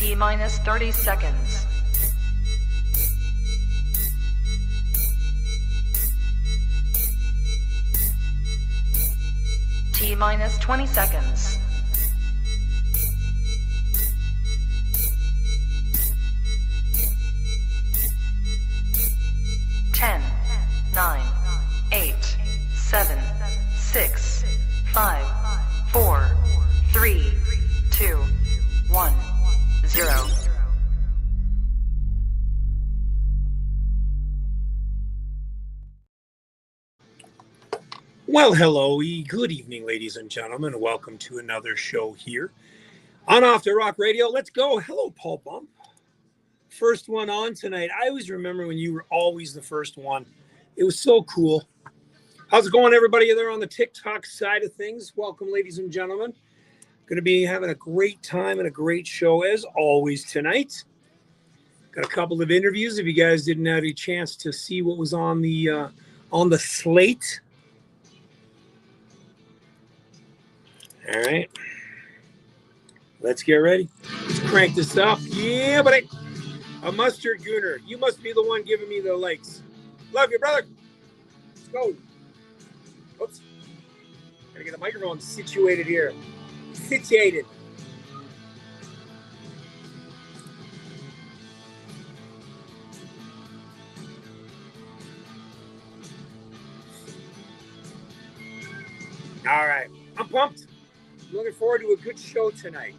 T minus 30 seconds. T minus 20 seconds. 10, 9, 8, 7, 6, 5, 4, 3, 2, 1, 0. Well, hello, good evening, ladies and gentlemen. Welcome to another show here on Off the Rock Radio. Let's go. Hello, Paul Bump. First one on tonight. I always remember when you were always the first one. It was so cool. How's it going, everybody there on the TikTok side of things? Welcome, ladies and gentlemen. Going to be having a great time and a great show as always tonight. Got a couple of interviews. If you guys didn't have a chance to see what was on the slate. All right. Let's get ready. Let's crank this up. Yeah, buddy. A mustard gooner. You must be the one giving me the likes. Love you, brother. Let's go. Oops. Gotta get the microphone situated here. Situated. All right. I'm pumped. Looking forward to a good show tonight.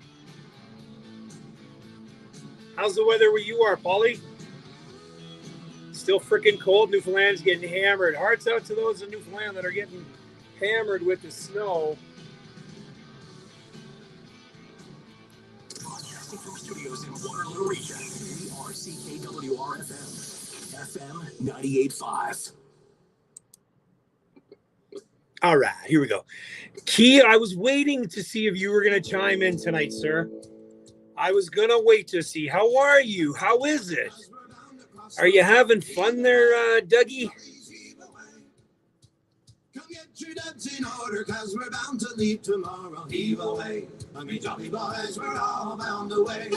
How's the weather where you are, Paulie? Still freaking cold. Newfoundland's getting hammered. Hearts out to those in Newfoundland that are getting hammered with the snow. Broadcasting from studios in Waterloo region, we are CKWR-FM, FM 98.5. All right, here we go. Key, I was waiting to see if you were going to chime in tonight, sir. I was going to wait to see. How are you? How is it? Are you having fun there, Dougie? Come get your ducks in order, cause we're bound to leave tomorrow. Heave away. Hungry jolly boys, we're all bound away.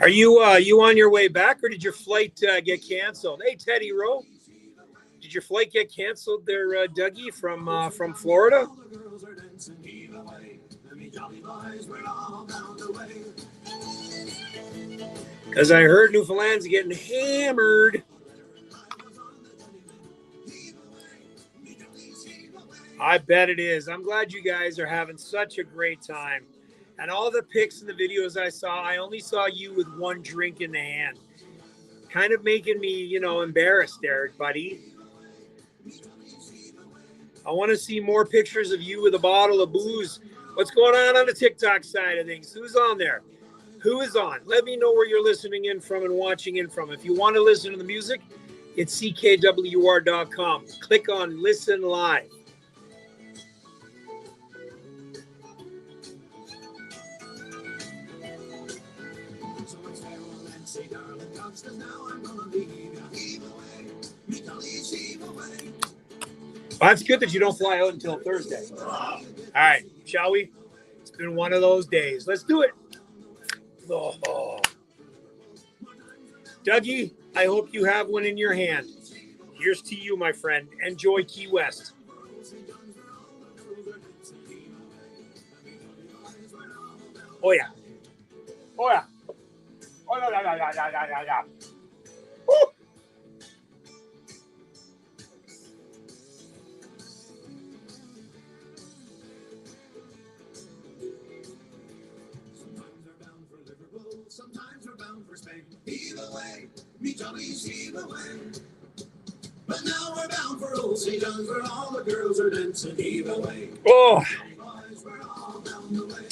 Are you on your way back, or did your flight get canceled? Hey, Teddy Rowe. Did your flight get canceled there, Dougie, from Florida? Because I heard Newfoundland's getting hammered. I bet it is. I'm glad you guys are having such a great time. And all the pics and the videos I saw, I only saw you with one drink in the hand. Kind of making me, embarrassed, Eric, buddy. I want to see more pictures of you with a bottle of booze. What's going on the TikTok side of things? Who's on there? Who is on? Let me know where you're listening in from and watching in from. If you want to listen to the music, it's ckwr.com. Click on Listen Live. Well, that's good that you don't fly out until Thursday. All right, shall we? It's been one of those days. Let's do it. Oh. Dougie, I hope you have one in your hand. Here's to you, my friend. Enjoy Key West. Oh, yeah. Oh, yeah. Oh, yeah. Woo! Sometimes we're bound for Spain. Heave away, me jollies, heave away. But now we're bound for old St. John's where all the girls are dancing. Heave away. Oh. Boys, we're all bound away.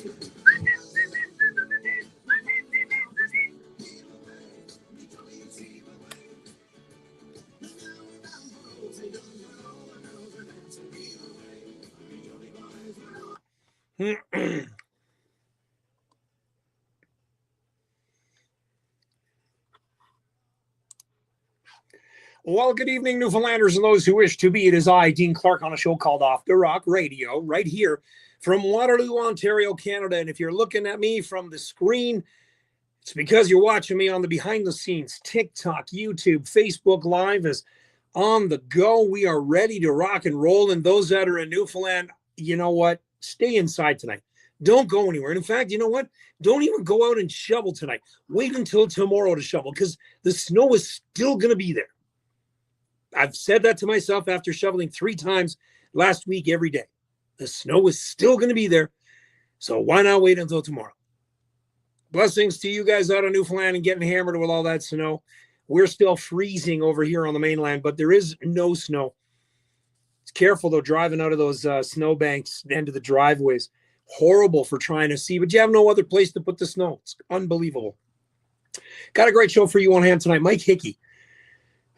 Well, good evening, Newfoundlanders and those who wish to be. It is I, Dean Clark, on a show called Off the Rock Radio, right here from Waterloo, Ontario, Canada. And if you're looking at me from the screen, It's because you're watching me on the behind the scenes, TikTok, YouTube, Facebook Live is on the go. We are ready to rock and roll. And those that are in Newfoundland, you know what? Stay inside tonight. Don't go anywhere. And in fact, you know what? Don't even go out and shovel tonight. Wait until tomorrow to shovel because the snow is still going to be there. I've said that to myself after shoveling 3 times last week every day. The snow is still going to be there. So why not wait until tomorrow? Blessings to you guys out on Newfoundland and getting hammered with all that snow. We're still freezing over here on the mainland, but there is no snow. It's careful, though, driving out of those snow banks into the driveways. Horrible for trying to see, but you have no other place to put the snow. It's unbelievable. Got a great show for you on hand tonight. Mike Hickey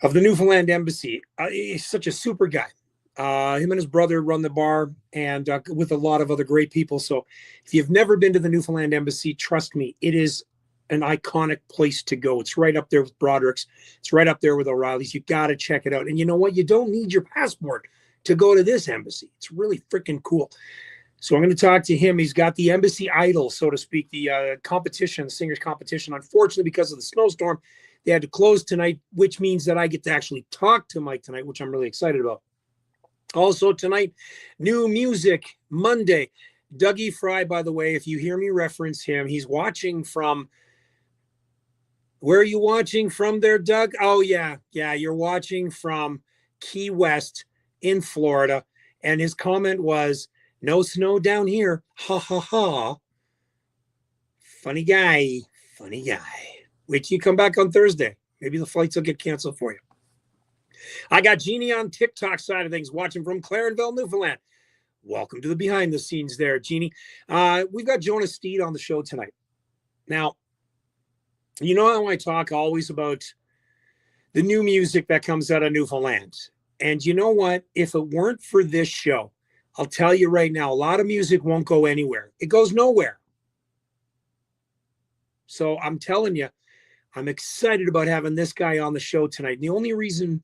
of the Newfoundland Embassy. He's such a super guy. Him and his brother run the bar and with a lot of other great people. So if you've never been to the Newfoundland Embassy, trust me, it is an iconic place to go. It's right up there with Broderick's. It's right up there with O'Reilly's. You got to check it out. And you know what? You don't need your passport to go to this embassy. It's really freaking cool. So I'm going to talk to him. He's got the Embassy Idol, so to speak, the competition, the singers competition. Unfortunately, because of the snowstorm, they had to close tonight, which means that I get to actually talk to Mike tonight, which I'm really excited about. Also tonight, new music Monday. Dougie Fry, by the way, if you hear me reference him, he's watching from, where are you watching from there, Doug? Oh, yeah, you're watching from Key West in Florida. And his comment was, no snow down here. Ha, ha, ha. Funny guy. Wait till you come back on Thursday. Maybe the flights will get canceled for you. I got Jeannie on TikTok side of things, watching from Clarenville, Newfoundland. Welcome to the behind the scenes there, Jeannie. We've got Jonah Steed on the show tonight. Now, you know how I talk always about the new music that comes out of Newfoundland. And you know what? If it weren't for this show, I'll tell you right now, a lot of music won't go anywhere. It goes nowhere. So I'm telling you, I'm excited about having this guy on the show tonight. And the only reason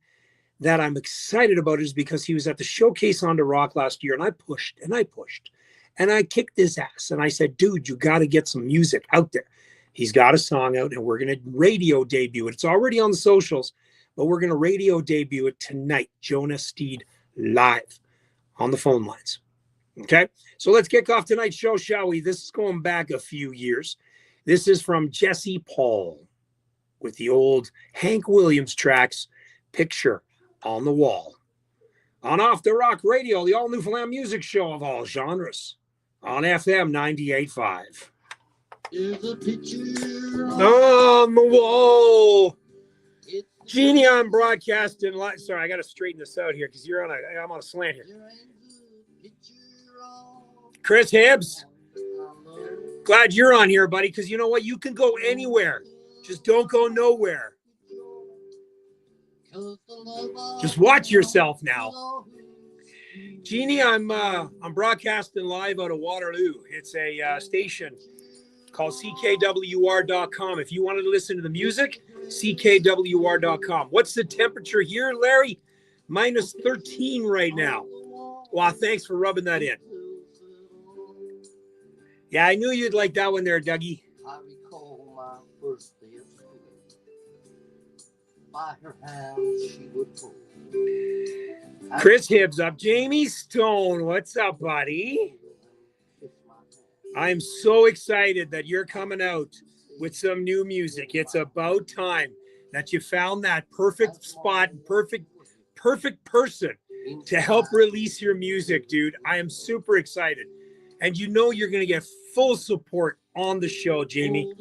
that I'm excited about it is because he was at the Showcase on the Rock last year, and I pushed and I kicked his ass. And I said, dude, you got to get some music out there. He's got a song out, and we're going to radio debut it. It's already on the socials, but we're going to radio debut it tonight. Jonah Steed live on the phone lines. Okay, so let's kick off tonight's show, shall we? This is going back a few years. This is from Jesse Paul with the old Hank Williams tracks, Picture on the Wall. On Off the Rock Radio, the all Newfoundland music show of all genres. On FM 98.5. There's a picture On the wall. Jeannie, I'm broadcasting live. Sorry, I got to straighten this out here because I'm on a slant here. Chris Hibbs, glad you're on here, buddy, because you know what? You can go anywhere. Just don't go nowhere. Just watch yourself now. Jeannie, I'm broadcasting live out of Waterloo. It's a station called CKWR.com. If you wanted to listen to the music, CKWR.com. What's the temperature here, Larry? Minus 13 right now. Wow, thanks for rubbing that in. Yeah, I knew you'd like that one there, Dougie. I recall my first day of school. By her hand she would hold. Chris Hibbs up. Jamie Stone, what's up, buddy? I'm so excited that you're coming out with some new music. It's about time that you found that perfect spot, perfect person to help release your music, dude. I am super excited. And you know you're going to get full support on the show, Jamie.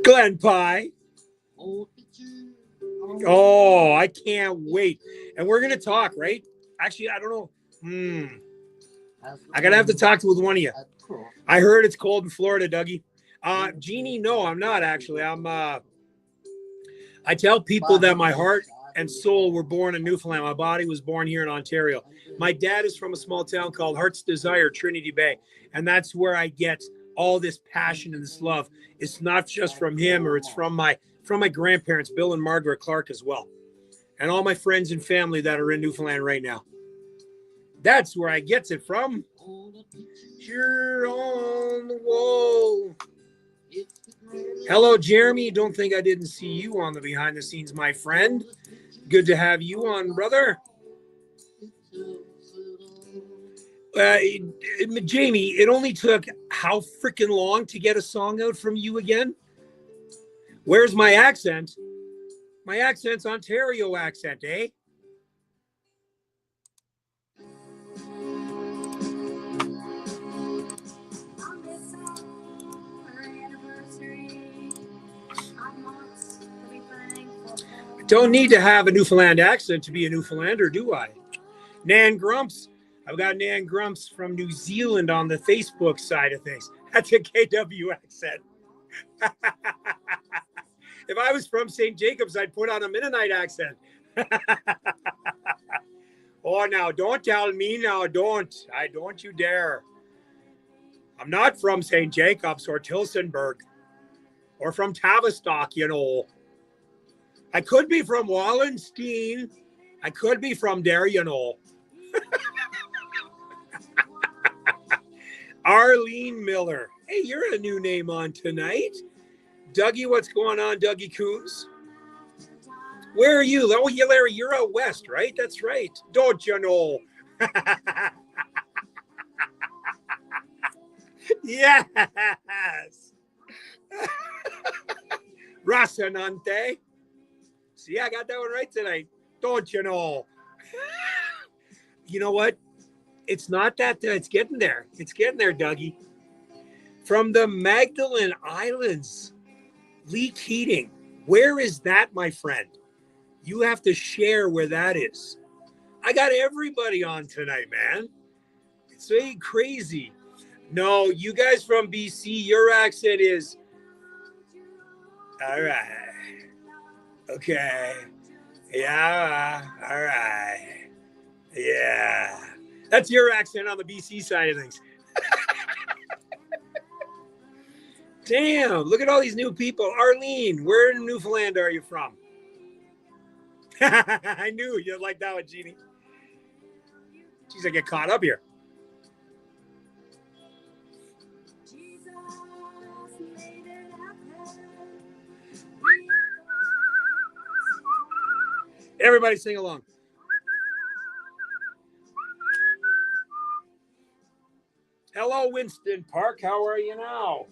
Glen Pie. Oh, I can't wait. And we're going to talk, right? Actually, I don't know. I got to have to talk with one of you. I heard it's cold in Florida, Dougie. Jeannie, no, I'm not actually. I tell people that my heart and soul were born in Newfoundland. My body was born here in Ontario. My dad is from a small town called Heart's Desire, Trinity Bay. And that's where I get all this passion and this love. It's not just from him, or it's from my grandparents, Bill and Margaret Clark, as well. And all my friends and family that are in Newfoundland right now. That's where I gets it from. Here on the wall. Hello, Jeremy. Don't think I didn't see you on the behind the scenes, my friend. Good to have you on, brother. Jamie, it only took how freaking long to get a song out from you again? Where's my accent? My accent's Ontario accent, eh? Don't need to have a Newfoundland accent to be a Newfoundlander, do I? Nan Grumps. I've got Nan Grumps from New Zealand on the Facebook side of things. That's a KW accent. If I was from St. Jacobs, I'd put on a Mennonite accent. Oh, now, don't tell me now, don't. Don't you dare. I'm not from St. Jacobs or Tilsonburg or from Tavistock, you know. I could be from Wallenstein. I could be from there, you know. Arlene Miller. Hey, you're a new name on tonight. Dougie, what's going on, Dougie Coombs? Where are you? Oh, yeah, Larry, you're out west, right? That's right. Don't you know? Yes. Rocinante. See, I got that one right tonight. Don't you know? You know what? It's not that it's getting there. It's getting there, Dougie. From the Magdalen Islands, Lee Keating. Where is that, my friend? You have to share where that is. I got everybody on tonight, man. It's very crazy. No, you guys from BC, your accent is all right. Okay. Yeah. All right. Yeah. That's your accent on the BC side of things. Damn, look at all these new people. Arlene, where in Newfoundland are you from? I knew you'd like that one, Jeannie. Jeez, I get caught up here. Everybody sing along. Hello, Winston Park. How are you now?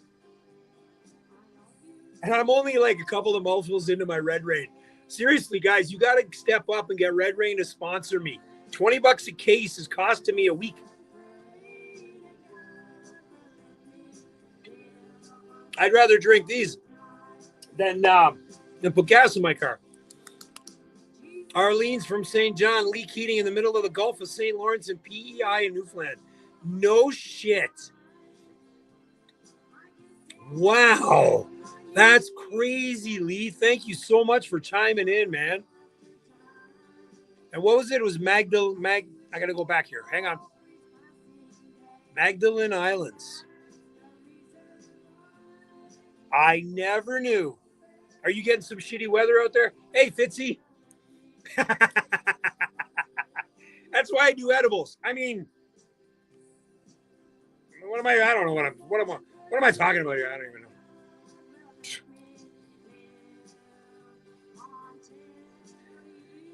And I'm only like a couple of mouthfuls into my Red Rain. Seriously, guys, you got to step up and get Red Rain to sponsor me. $20 a case is costing me a week. I'd rather drink these than put gas in my car. Arlene's from St. John, Lee Keating in the middle of the Gulf of St. Lawrence and PEI in Newfoundland. No shit. Wow. That's crazy, Lee. Thank you so much for chiming in, man. And what was it? It was I got to go back here. Hang on. Magdalen Islands. I never knew. Are you getting some shitty weather out there? Hey, Fitzy. That's why I do edibles. I mean, what am I? I don't know what am I talking about here? I don't even know.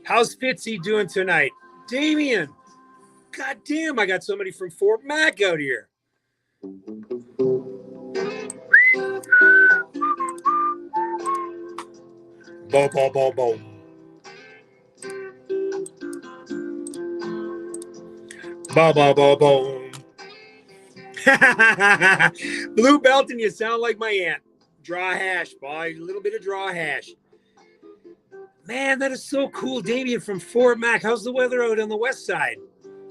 How's Fitzy doing tonight? Damien. God damn, I got somebody from Fort Mac out here. Bo, bo, bo, bo. Bo, bo, bo, bo. Blue belt and you sound like my aunt. Draw hash, boy. A little bit of draw hash. Man, that is so cool. Damien from Fort Mac. How's the weather out on the west side?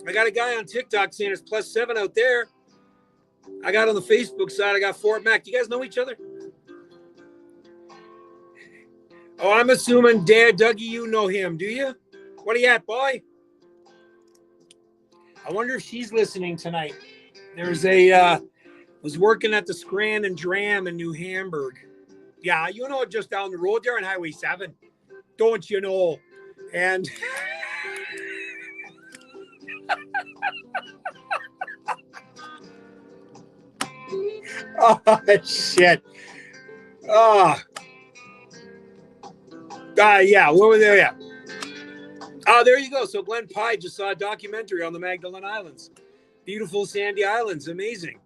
I got a guy on TikTok saying it's +7 out there. I got on the Facebook side, I got Fort Mac. Do you guys know each other? Oh, I'm assuming Dad, Dougie, you know him. Do you? What are you at, boy? I wonder if she's listening tonight. There's was working at the Scran and Dram in New Hamburg. Yeah, you know, just down the road there on Highway 7. Don't you know? And Oh, shit. Oh. Yeah, what were they at? Oh, there you go. So Glenn Pye just saw a documentary on the Magdalene Islands. Beautiful sandy islands. Amazing.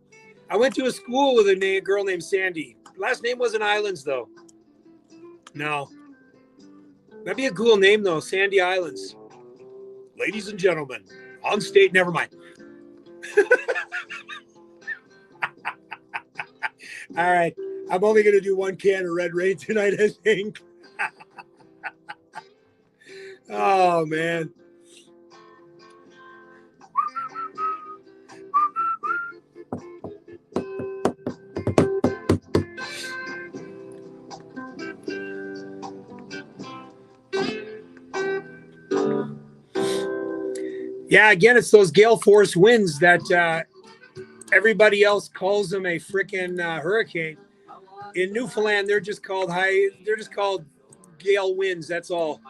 I went to a school with a girl named Sandy. Last name wasn't Islands, though. No. That'd be a cool name, though. Sandy Islands. Ladies and gentlemen, on state, never mind. All right. I'm only going to do one can of Red Rain tonight, I think. Oh, man. Yeah, again, it's those gale force winds that everybody else calls them a freaking hurricane. In Newfoundland, they're just called gale winds. That's all.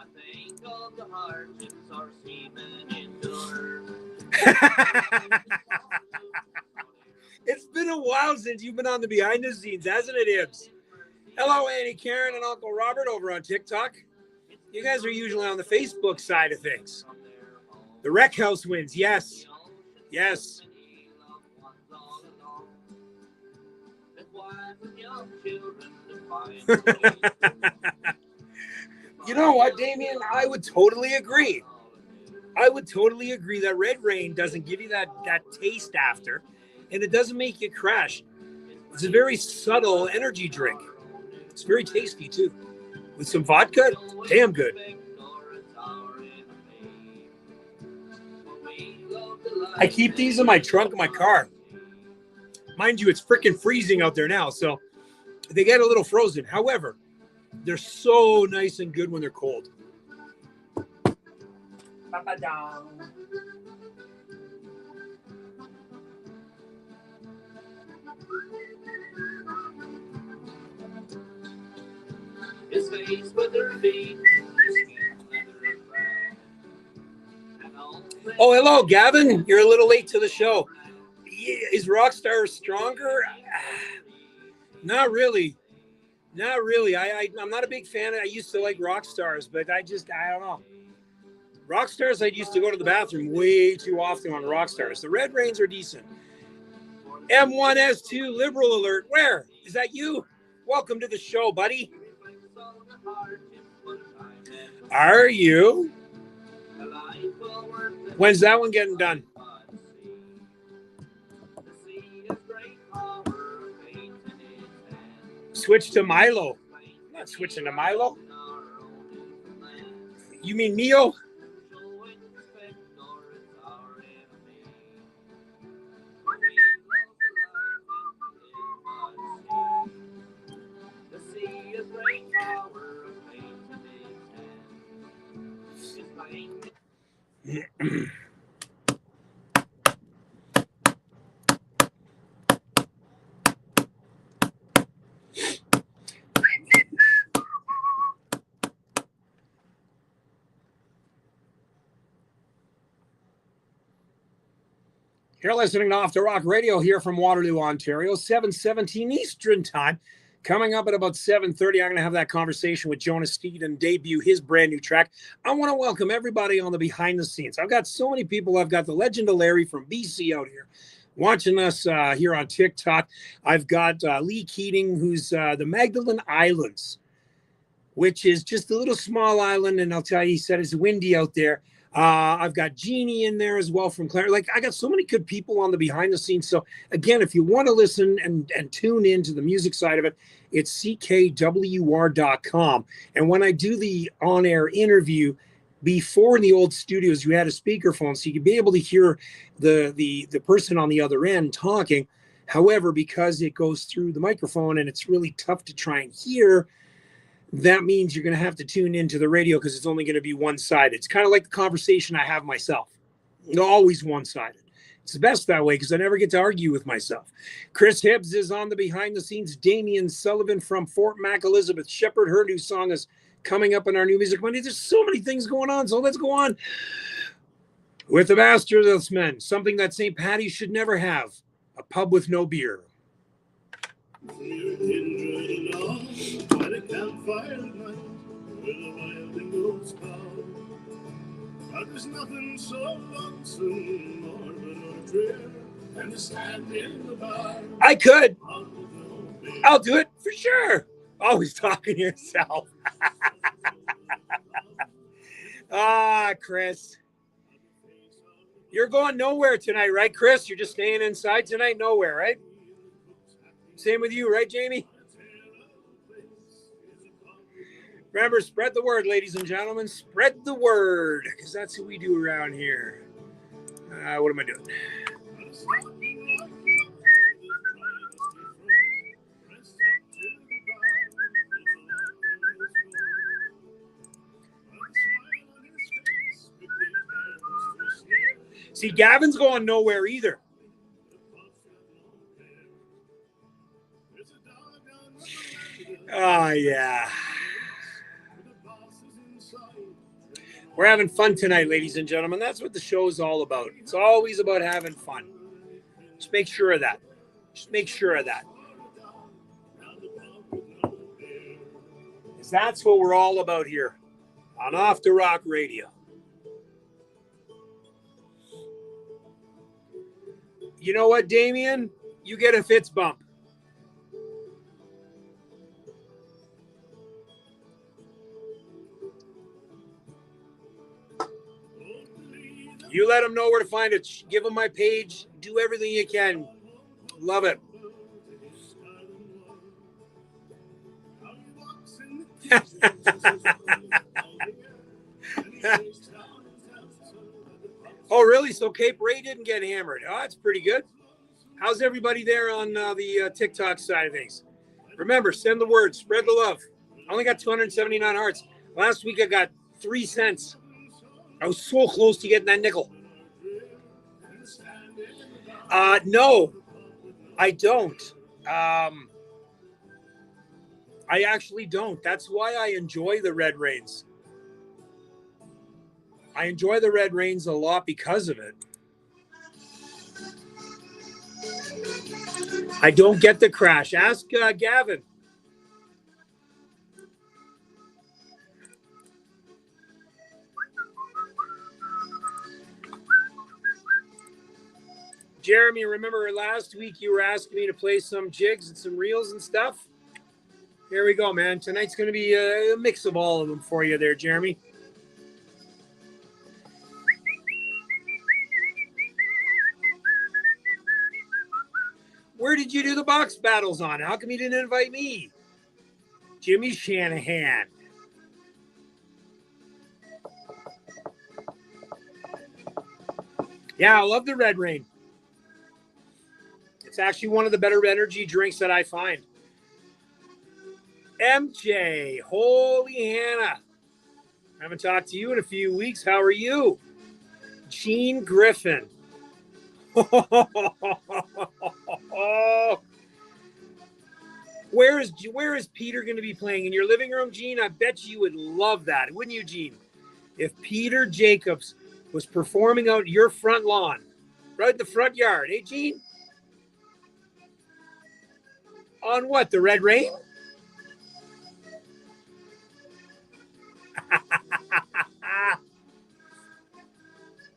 It's been a while since you've been on the behind the scenes, hasn't it, Ibs? Hello, Annie, Karen, and Uncle Robert over on TikTok. You guys are usually on the Facebook side of things. The Wreck House wins, yes. Yes. You know what, Damien? I would totally agree. I would totally agree that Red Rain doesn't give you that taste after, and it doesn't make you crash. It's a very subtle energy drink. It's very tasty, too. With some vodka, damn good. I keep these in my trunk of my car. Mind you, it's freaking freezing out there now, so they get a little frozen. However, they're so nice and good when they're cold. His face with her feet. Oh, hello, Gavin. You're a little late to the show. Is Rockstar stronger? Not really. Not really. I'm not a big fan. I used to like Rockstars, but I don't know. Rockstars, I used to go to the bathroom way too often on Rockstars. The Red Rains are decent. M1S2 Liberal Alert. Where? Is that you? Welcome to the show, buddy. Are you? When's that one getting done? Switch to Milo. I'm not switching to Milo. You mean Neo? You're listening to Off the Rock Radio here from Waterloo, Ontario, 7:17 Eastern Time. Coming up at about 7:30, I'm going to have that conversation with Jonah Steed and debut his brand new track. I want to welcome everybody on the behind the scenes. I've got so many people. I've got the legend of Larry from BC out here watching us here on TikTok. I've got Lee Keating, who's the Magdalene Islands, which is just a little small island. And I'll tell you, he said it's windy out there. I've got Jeannie in there as well from Claire. Like, I got so many good people on the behind the scenes. So again, if you want to listen and tune in to the music side of it, it's ckwr.com. And when I do the on-air interview, before in the old studios, you had a speakerphone, so you could be able to hear the person on the other end talking. However, because it goes through the microphone and it's really tough to try and hear, that means you're going to have to tune into the radio because it's only going to be one-sided. It's kind of like the conversation I have myself. It's always one-sided. It's the best that way because I never get to argue with myself. Chris Hibbs is on the behind-the-scenes. Damian Sullivan from Fort Mac Elizabeth Shepherd. Her new song is coming up in our new Music Monday. There's so many things going on, so let's go on with the Masters of Men. Something that St. Patty's should never have. A pub with no beer. We're kindred enough by the campfire at night, where the wilding goes calm. But there's nothing so lonesome more than a trail and to stand in the bar. I could. I'll do it for sure. Always talking to yourself. Chris. You're going nowhere tonight, right, Chris? You're just staying inside tonight? Nowhere, right? Same with you, right, Jamie? Remember, spread the word, ladies and gentlemen. Spread the word, because that's who we do around here. What am I doing? See, Gavin's going nowhere either. Oh, yeah. We're having fun tonight, ladies and gentlemen. That's what the show is all about. It's always about having fun. Just make sure of that. Just make sure of that. Because that's what we're all about here on Off the Rock Radio. You know what, Damien? You get a Fitz bump. You let them know where to find it. Give them my page. Do everything you can. Love it. Oh, really? So Cape Ray didn't get hammered. Oh, that's pretty good. How's everybody there on the TikTok side of things? Remember, send the word. Spread the love. I only got 279 hearts. Last week I got 3 cents. I was so close to getting that nickel. No, I don't. I actually don't. That's why I enjoy the Red Rains. I enjoy the Red Rains a lot because of it. I don't get the crash. Ask Gavin. Jeremy, remember last week you were asking me to play some jigs and some reels and stuff? Here we go, man. Tonight's going to be a mix of all of them for you there, Jeremy. Where did you do the box battles on? How come you didn't invite me? Jimmy Shanahan. Yeah, I love the Red Rain. It's actually one of the better energy drinks that I find. MJ, holy Hannah. I haven't talked to you in a few weeks. How are you? Gene Griffin. Where is Peter going to be playing? In your living room, Gene? I bet you would love that. Wouldn't you, Gene? If Peter Jacobs was performing out your front lawn, right in the front yard. Hey, Gene? On what? The Red Rain?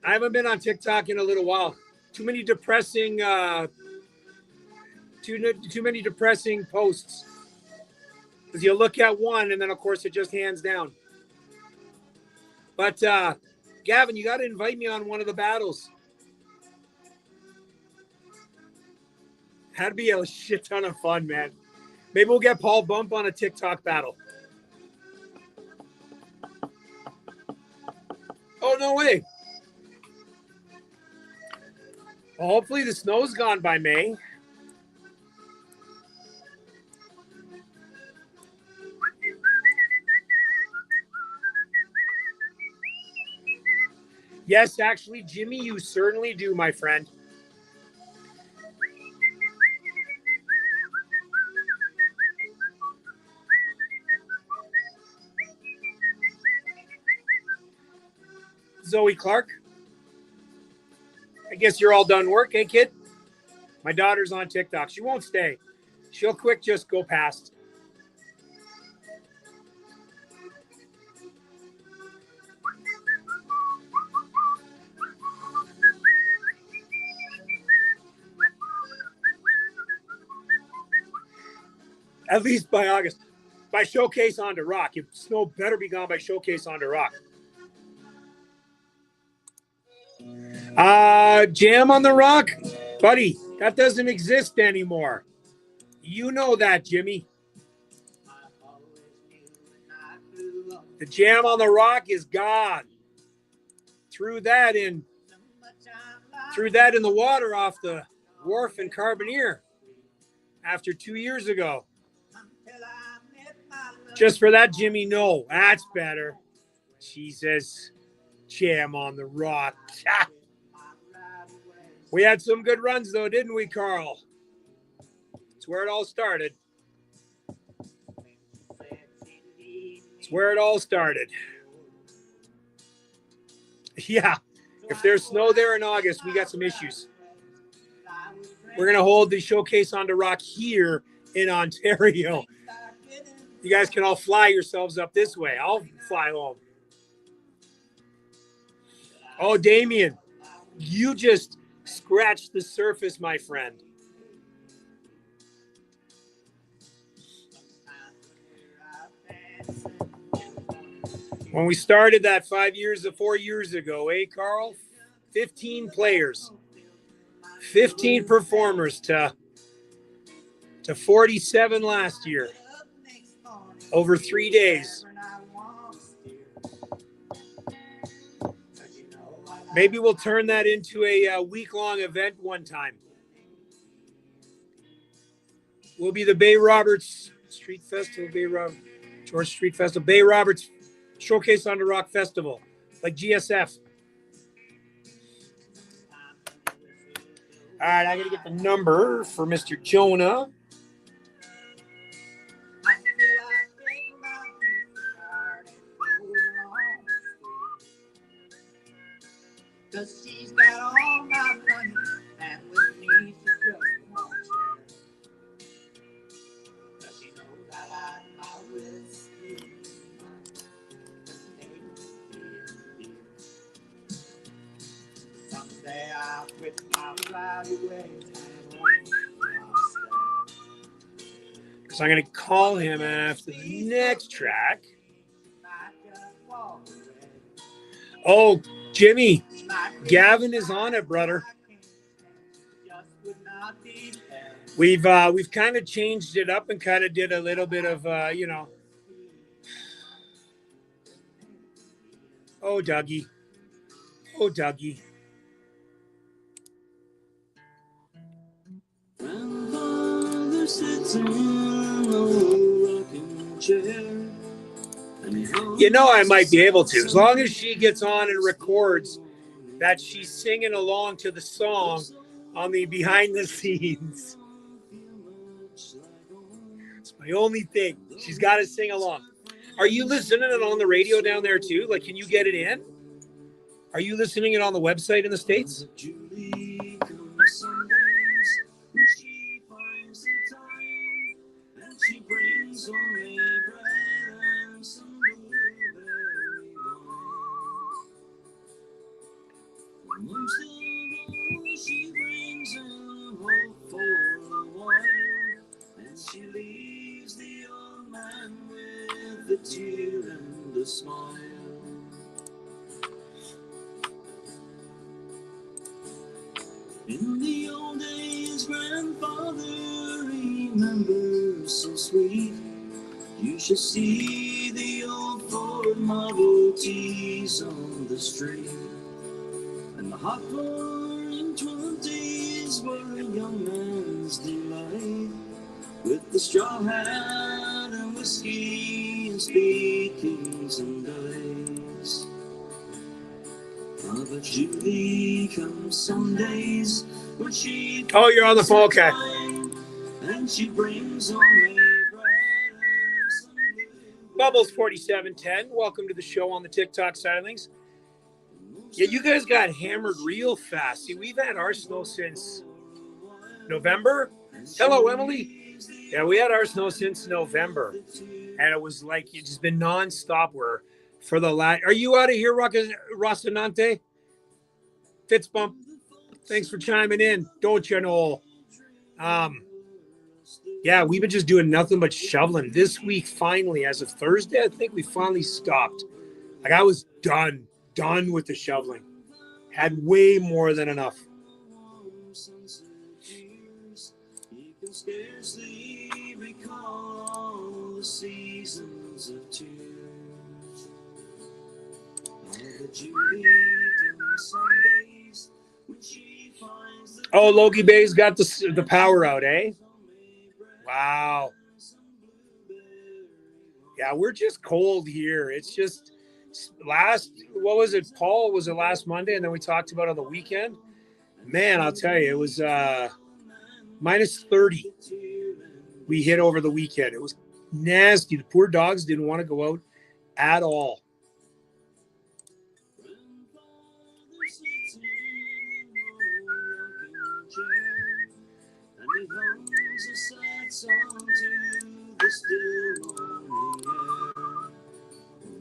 I haven't been on TikTok in a little while. Too many depressing posts. Because you look at one and then of course it just hands down. But Gavin, you got to invite me on one of the battles. That'd be a shit ton of fun, man. Maybe we'll get Paul Bump on a TikTok battle. Oh, no way. Well, hopefully the snow's gone by May. Yes, actually, Jimmy, you certainly do, my friend. Zoe Clark. I guess you're all done work, eh, kid? My daughter's on TikTok. She won't stay. She'll quick just go past. At least by August. By Showcase on to Rock. If snow better be gone by Showcase on to Rock. Jam on the Rock? Buddy, that doesn't exist anymore. You know that, Jimmy. The Jam on the Rock is gone. Threw that in the water off the wharf in Carbonear after 2 years ago. Just for that, Jimmy, no. That's better. Jesus. Jam on the Rock. We had some good runs, though, didn't we, Carl? It's where it all started. It's where it all started. Yeah. If there's snow there in August, we got some issues. We're going to hold the Showcase on to Rock here in Ontario. You guys can all fly yourselves up this way. I'll fly home. Oh, Damien, you just scratched the surface, my friend. When we started that 4 years ago, Carl? 15 players, 15 performers to 47 last year. Over 3 days. Maybe we'll turn that into a week-long event one time. We'll be the Bay Roberts Street Festival, George Street Festival, Bay Roberts Showcase on the Rock Festival, like GSF. All right, I got to get the number for Mr. Jonah. Cause she's got all my money, and with me she just won't share. Cause she knows I like my whiskey. Someday I'll quit my rowdy ways and won't stay. So I'm going to call him after the next track. Oh, Jimmy, Gavin is on it, brother. We've kind of changed it up and kind of did a little bit of Oh, Dougie. Oh, Dougie. Grandfather sits in an old rocking chair. You know I might be able to, as long as she gets on and records that she's singing along to the song on the behind the scenes. It's my only thing. She's got to sing along. Are you listening it on the radio down there too? Like, can you get it in? Are you listening it on the website in the States? She brings her hope for a while, and she leaves the old man with a tear and a smile. In the old days, grandfather remembers so sweet. You should see the old Ford Model Ts on the street. And the hot roaring 20s were a young man's delight, with the straw hat and whiskey and speed kings and dice. Ah, but Julie comes some days when she... Oh, you're on the phone, okay. And she brings home a Bubbles 4710, welcome to the show on the TikTok side of things. Yeah, you guys got hammered real fast. See, we've had our snow since November. Hello, Emily. Yeah, we had our snow since November, and it was like it's just been nonstop. Where for the last, are you out of here, Rocinante? Fitzbump, thanks for chiming in. Don't you know? Yeah, we've been just doing nothing but shoveling this week. Finally, as of Thursday, I think we finally stopped. Like I was done with the shoveling. Had way more than enough. You can scarcely recall the seasons of tears. The Julie Sundays when she finds the Oh, Logie Bay's got the power out, eh? Wow. Yeah, we're just cold here. It's just what was it, Paul? Was it last Monday? And then we talked about on the weekend. Man, I'll tell you, it was minus 30 we hit over the weekend. It was nasty. The poor dogs didn't want to go out at all.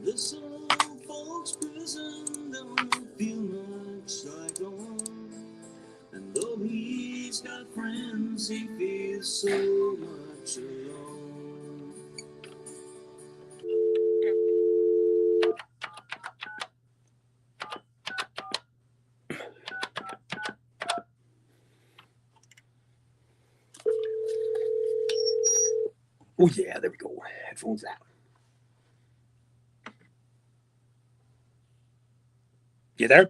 This old folks' prison don't feel much like home. And though he's got friends, he feels so much alone. Oh, yeah, there we go. Headphones out. You there?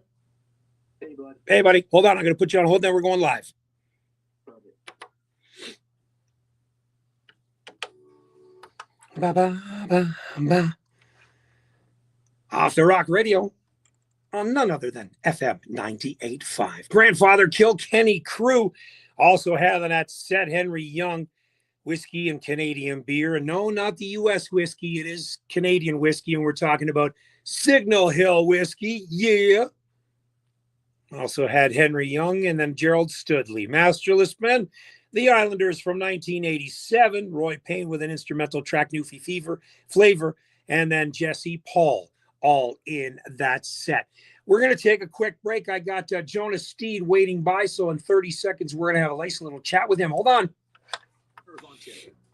Hey, bud. Hey, buddy. Hold on. I'm going to put you on hold. Then we're going live. Ba, ba, ba, ba. Off the Rock Radio on none other than FM 98.5. Grandfather Kilkenny crew also having that Set Henry Young whiskey and Canadian beer. And no, not the U.S. whiskey. It is Canadian whiskey. And we're talking about Signal Hill whiskey. Yeah. Also had Henry Young and then Gerald Studley. Masterless Men, the Islanders from 1987. Roy Payne with an instrumental track, Newfie Flavor. And then Jesse Paul, all in that set. We're going to take a quick break. I got Jonah Steed waiting by. So in 30 seconds, we're going to have a nice little chat with him. Hold on.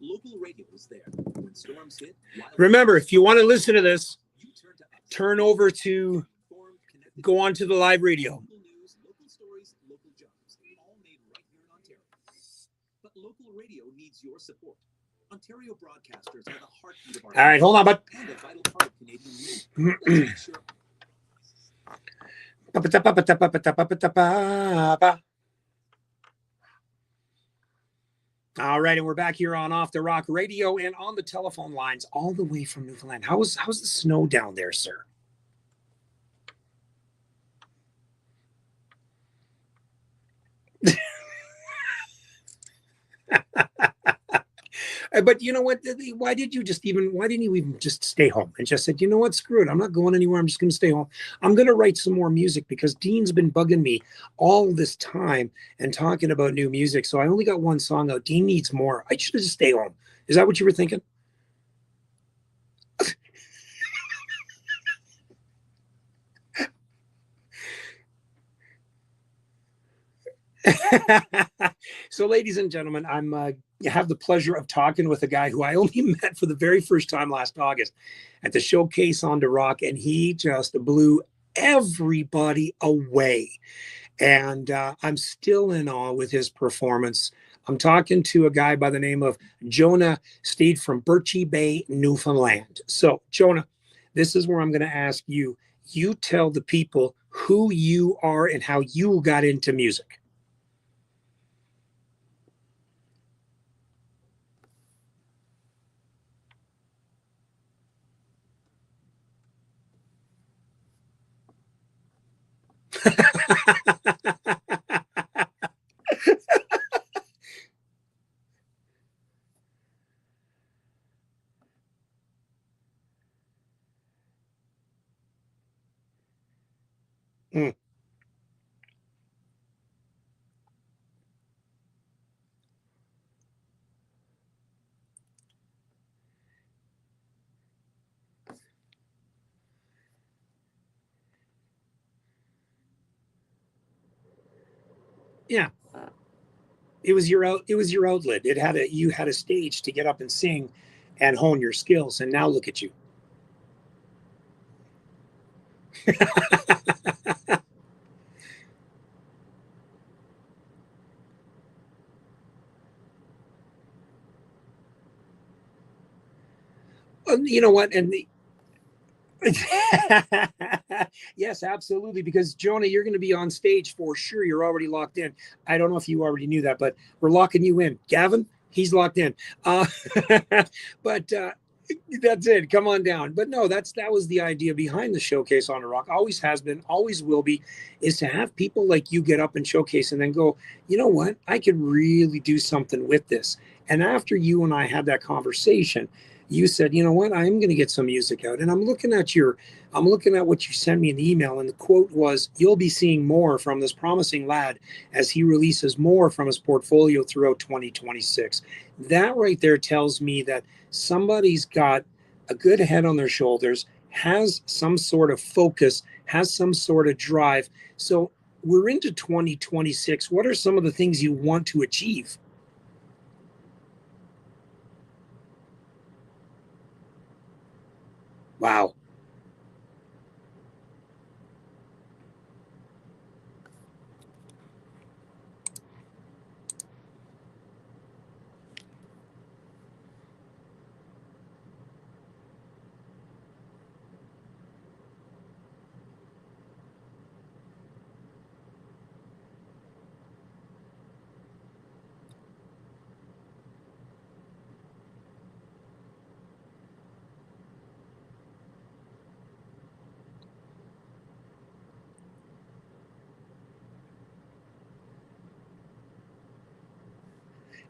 Local radio is there. When storms hit, Remember, if you want to listen to this, turn over to go on to the live radio. local news, local stories, local jobs, all made right here in Ontario. But local radio needs your support. Ontario broadcasters are the heartbeat of our All right, hold on, bud. and a vital part of Canadian news. Let's make sure All right, and we're back here on Off the Rock Radio and on the telephone lines all the way from Newfoundland. How's the snow down there, sir? But you know what? Why didn't you even just stay home and just said, you know what, screw it. I'm not going anywhere. I'm just going to stay home. I'm going to write some more music because Dean's been bugging me all this time and talking about new music. So I only got one song out. Dean needs more. I should have just stayed home. Is that what you were thinking? So, ladies and gentlemen, I have the pleasure of talking with a guy who I only met for the very first time last August at the showcase on the Rock, and he just blew everybody away. And I'm still in awe with his performance. I'm talking to a guy by the name of Jonah Steed from Birchie Bay, Newfoundland. So, Jonah, this is where I'm going to ask you. You tell the people who you are and how you got into music. Mm. Yeah. It was your outlet. You had a stage to get up and sing and hone your skills. And now look at you. You know what? And yes, absolutely. Because Jonah, you're going to be on stage for sure. You're already locked in. I don't know if you already knew that, but we're locking you in. Gavin, he's locked in. But that's it. Come on down. But no, that was the idea behind the Showcase on the Rock. Always has been, always will be, is to have people like you get up and showcase and then go, you know what? I could really do something with this. And after you and I had that conversation, you said, you know what? I'm going to get some music out. And I'm looking at what you sent me in the email. And the quote was, you'll be seeing more from this promising lad as he releases more from his portfolio throughout 2026. That right there tells me that somebody's got a good head on their shoulders, has some sort of focus, has some sort of drive. So we're into 2026. What are some of the things you want to achieve? Wow.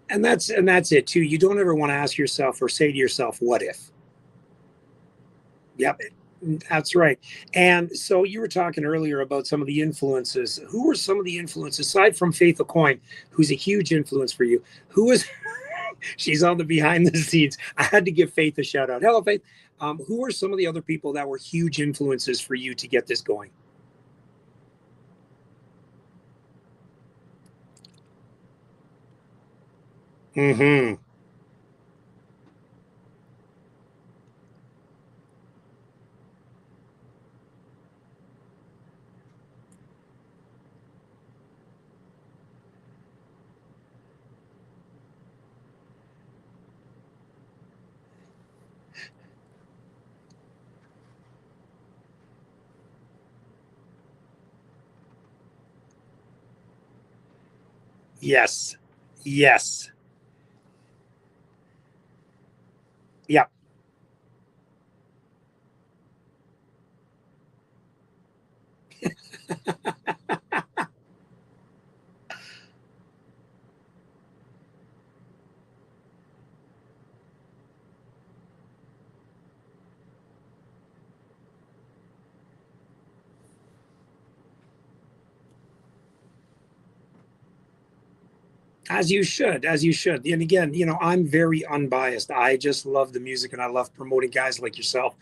And that's it too. You don't ever want to ask yourself or say to yourself, what if? Yep, that's right. And so you were talking earlier about some of the influences. Who were some of the influences aside from Faith Aucoin, who's a huge influence for you? Who was she's on the behind the scenes. I had to give Faith a shout out. Hello, Faith. Who are some of the other people that were huge influences for you to get this going? Mm-hmm. Yes. Yes. Yep. As you should, as you should. And again, I'm very unbiased. I just love the music and I love promoting guys like yourself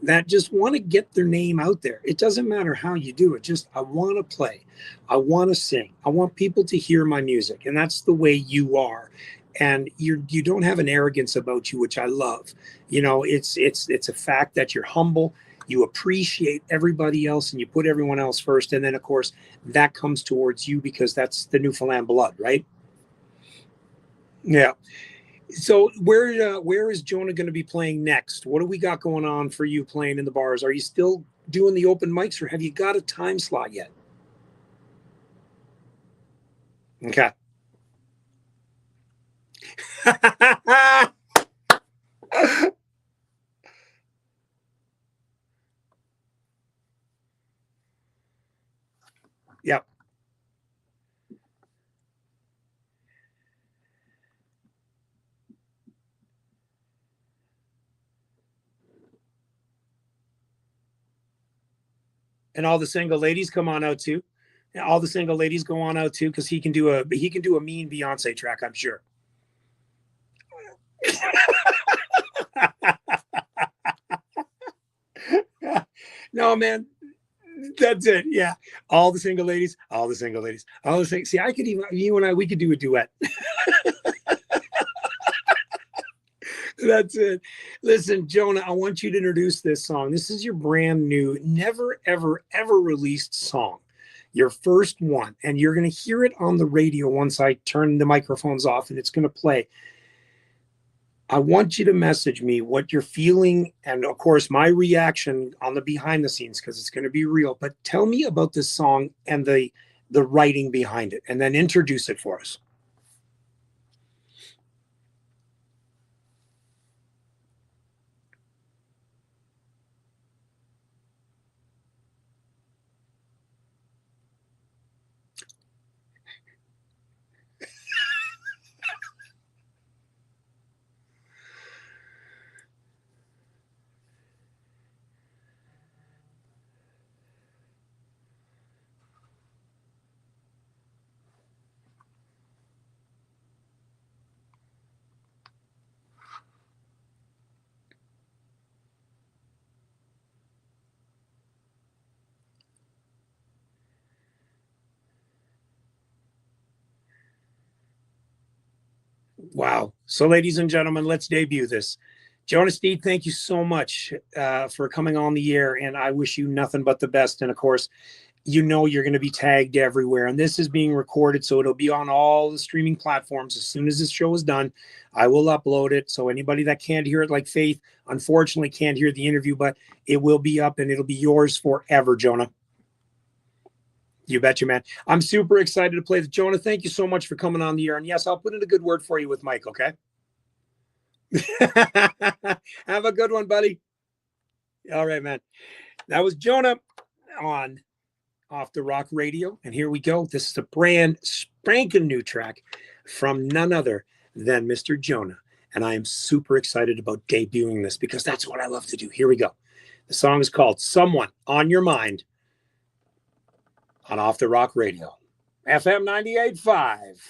that just want to get their name out there. It doesn't matter how you do it. Just, I want to play. I want to sing. I want people to hear my music. And that's the way you are. And you don't have an arrogance about you, which I love. It's a fact that you're humble. You appreciate everybody else and you put everyone else first. And then, of course, that comes towards you because that's the Newfoundland blood, right? Yeah. So where is Jonah going to be playing next? What do we got going on for you playing in the bars? Are you still doing the open mics or have you got a time slot yet? Okay. Yep. And all the single ladies come on out too. And all the single ladies go on out too because he can do a mean Beyonce track, I'm sure. No, man. That's it. Yeah. All the single ladies, all the single ladies, all the things. See, I could even, you and I, we could do a duet. That's it. Listen, Jonah, I want you to introduce this song. This is your brand new, never, ever, ever released song. Your first one. And you're going to hear it on the radio once I turn the microphones off and it's going to play. I want you to message me what you're feeling. And of course, my reaction on the behind the scenes, because it's going to be real. But tell me about this song and the writing behind it, and then introduce it for us. Wow. So, ladies and gentlemen, let's debut this. Jonah Steed, thank you so much for coming on the air, and I wish you nothing but the best. And of course, you know you're going to be tagged everywhere, and this is being recorded, so it'll be on all the streaming platforms. As soon as this show is done, I will upload it. So anybody that can't hear it, like Faith, unfortunately can't hear the interview, but it will be up, and it'll be yours forever, Jonah. You betcha, man. I'm super excited to play with Jonah. Thank you so much for coming on the air. And yes, I'll put in a good word for you with Mike, okay? Have a good one, buddy. All right, man. That was Jonah on Off the Rock Radio. And here we go. This is a brand spanking new track from none other than Mr. Jonah. And I am super excited about debuting this because that's what I love to do. Here we go. The song is called Someone on Your Mind on Off the Rock Radio. FM 98.5.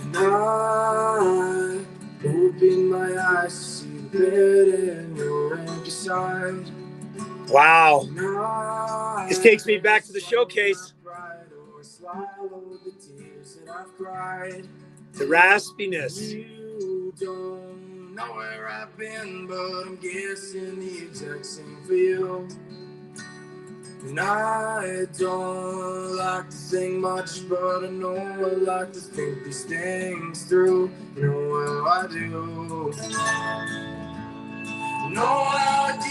And I open my eyes to see the bed and your empty side. Wow. This takes me back to the showcase. The raspiness. You don't know where I've been, but I'm guessing the exact same for you. And I don't like to think much, but I know I like to think these things through. You know how I do. You know how I do.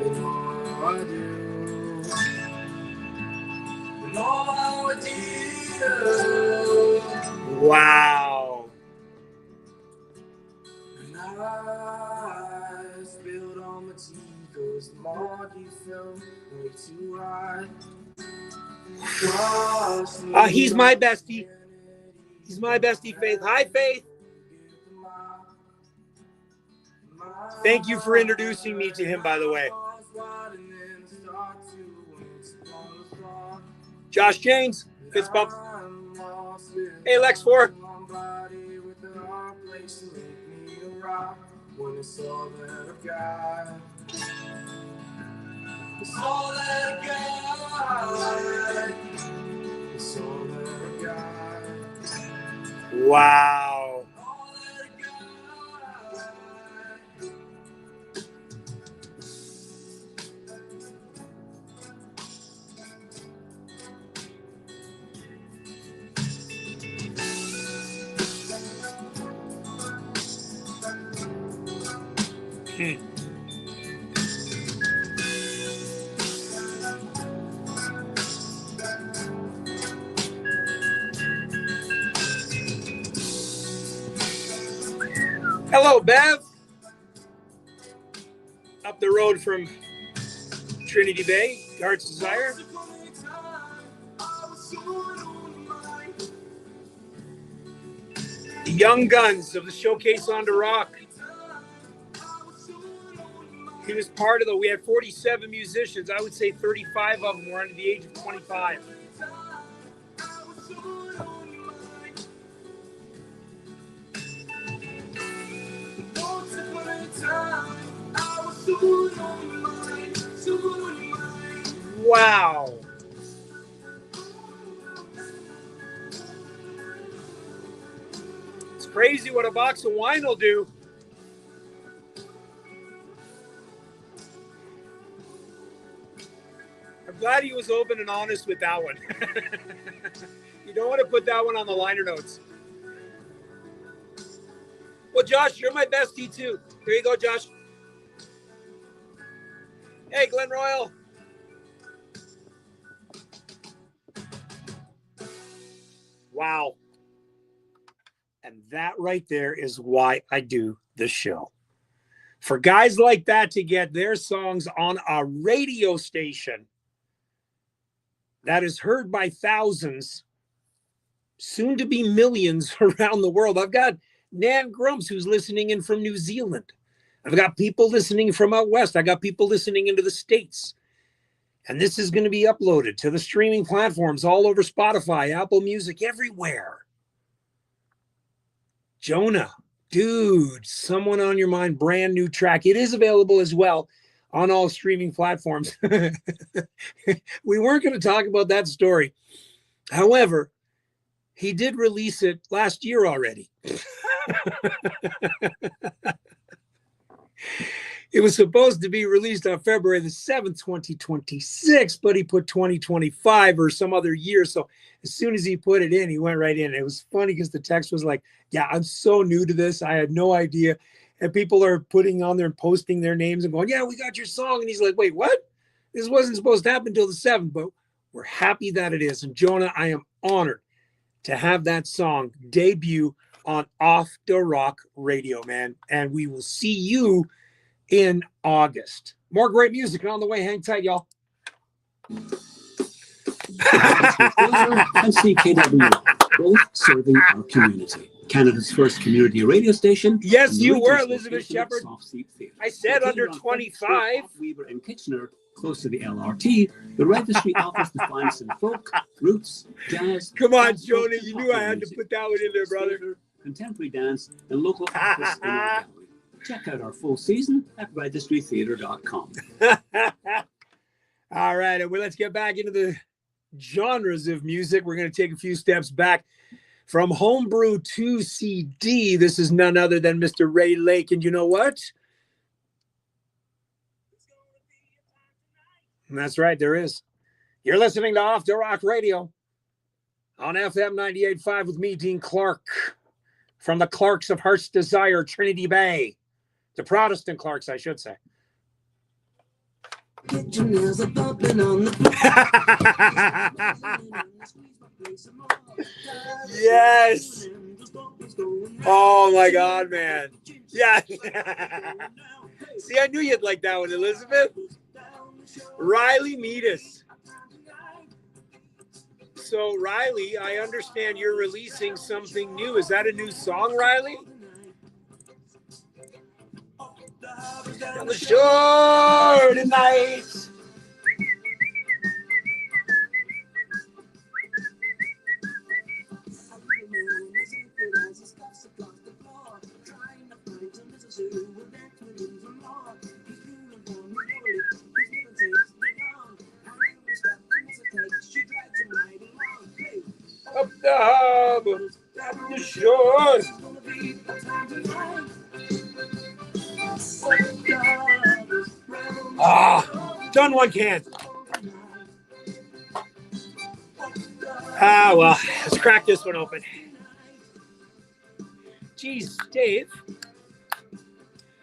You know how I do. You know how I do. Wow. And I spilled on my tea, cause the market fell way too high. He's my bestie. He's my bestie, Faith. Hi, Faith. Thank you for introducing me to him, by the way. Josh James, fist bump. Hey, Lex 4. When it's all that I've got, it's all that I got, it's all that I got. Wow. All that I got. Hello, Bev. Up the road from Trinity Bay, Heart's Desire. The young guns of the Showcase on the Rock. He was part of we had 47 musicians. I would say 35 of them were under the age of 25. Wow. It's crazy what a box of wine will do. I'm glad he was open and honest with that one. You don't want to put that one on the liner notes. Well, Josh, you're my bestie too. Here you go, Josh. Hey, Glen Royal. Wow. And that right there is why I do the show. For guys like that to get their songs on a radio station that is heard by thousands, soon to be millions around the world. I've got Nan Grumps who's listening in from New Zealand. I've got people listening from out west. I got people listening into the States. And this is going to be uploaded to the streaming platforms all over Spotify, Apple Music, everywhere. Jonah, dude, Someone on Your Mind, brand new track. It is available as well on all streaming platforms. We weren't going to talk about that story. However, he did release it last year already. It was supposed to be released on February the 7th, 2026, but he put 2025 or some other year. So as soon as he put it in, he went right in. It was funny because the text was like, yeah, I'm so new to this. I had no idea. And people are putting on there and posting their names and going, yeah, we got your song. And he's like, wait, what? This wasn't supposed to happen until the 7th, but we're happy that it is. And Jonah, I am honored to have that song debut on Off the Rock Radio, man. And we will see you in August. More great music on the way. Hang tight, y'all. And CKW, both serving our community. Canada's first community radio station. Yes, you were, Elizabeth Shepherd. I said under 25. Weaver and Kitchener, close to the LRT. The registry offers to find some folk, roots, jazz. Come on, Jonah. You knew I had to put that one in there, brother. Contemporary dance and local artists in our gallery. Check out our full season at registrytheatre.com. All right, and let's get back into the genres of music. We're going to take a few steps back from homebrew to CD. This is none other than Mr. Ray Lake. And you know what? And that's right, there is. You're listening to Off the Rock Radio on FM 98.5 with me, Dean Clark, from the Clarks of Heart's Desire, Trinity Bay. The Protestant Clarks, I should say. Yes. Oh my God, man. Yeah. See, I knew you'd like that one, Elizabeth. Riley Meadus. So, Riley, I understand you're releasing something new. Is that a new song, Riley? On the shore tonight. Up the harbor, up the shore. Done one can. Well, let's crack this one open. Jeez, Dave.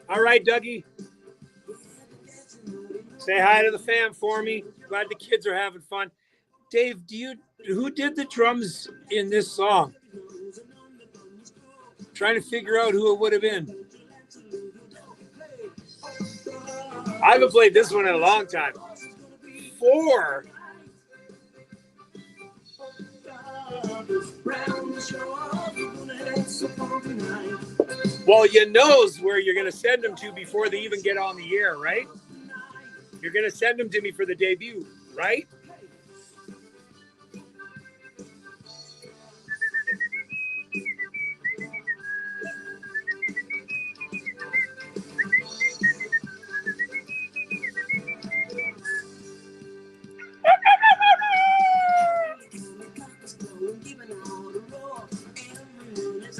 All right, Dougie. Say hi to the fam for me. Glad the kids are having fun. Dave, who did the drums in this song? Trying to figure out who it would have been. I haven't played this one in a long time. 4. Well, you knows where you're going to send them to before they even get on the air, right? You're going to send them to me for the debut, right?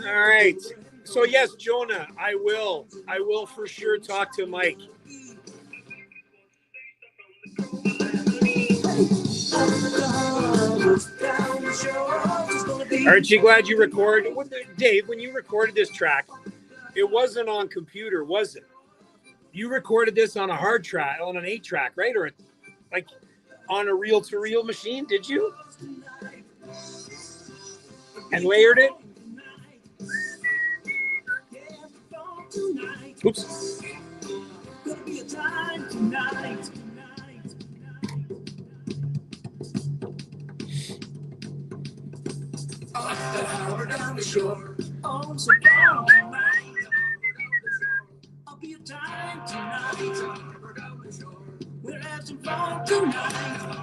All right. So yes, Jonah, I will for sure talk to Mike. Aren't you glad you recorded? Dave, when you recorded this track, it wasn't on computer, was it? You recorded this on a hard track, on an 8-track, right? Or like on a reel-to-reel machine, did you? And layered it? Oops. Down the shore, oh, so down tonight. I'll be a time tonight. We'll have some fun tonight.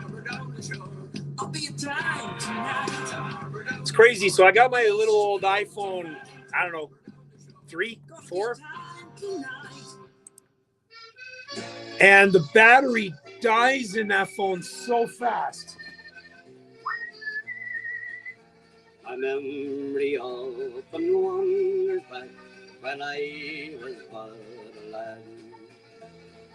I'll be a time tonight. It's crazy. So I got my little old iPhone, I don't know, 3, 4. And the battery dies in that phone so fast. My memory often wanders back when I was but a lad.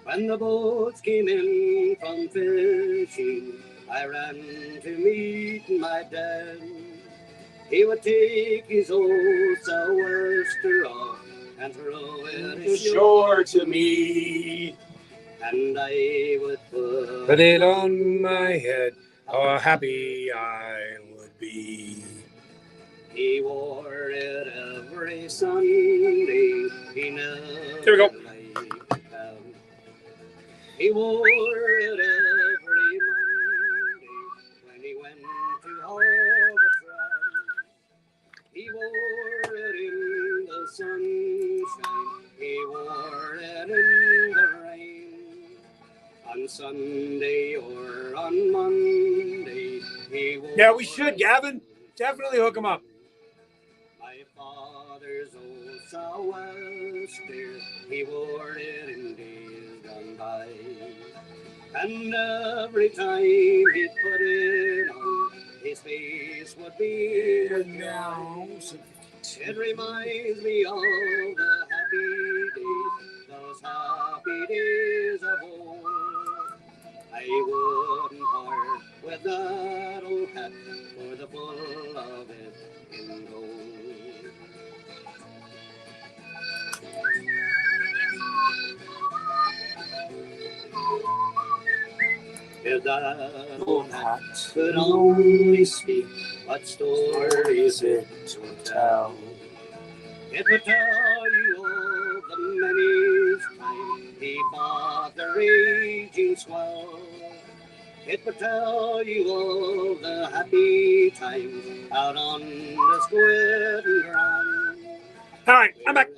When the boats came in from fishing, I ran to meet my dad. He would take his old sou'wester off and throw it ashore to me. And I would Put it on my head, how happy I would be. He wore it every Sunday. He never Here we go. laid it down. He wore it every Monday when he went to harvest round. He wore it in the sunshine. He wore it in the rain. On Sunday or on Monday, he wore Yeah, we should, Gavin. Definitely hook him up. my father's old sou'wester, he wore it in days gone by. And every time he'd put it on, his face would be down. It reminds me of the happy days, those happy days of old. I wouldn't part with that old hat for the full of it in gold. If that old hat could only speak, what stories it would tell. It would tell you of the many times he fought the raging swell. It would tell you of the happy times out on the squid ground. All right, I'm back.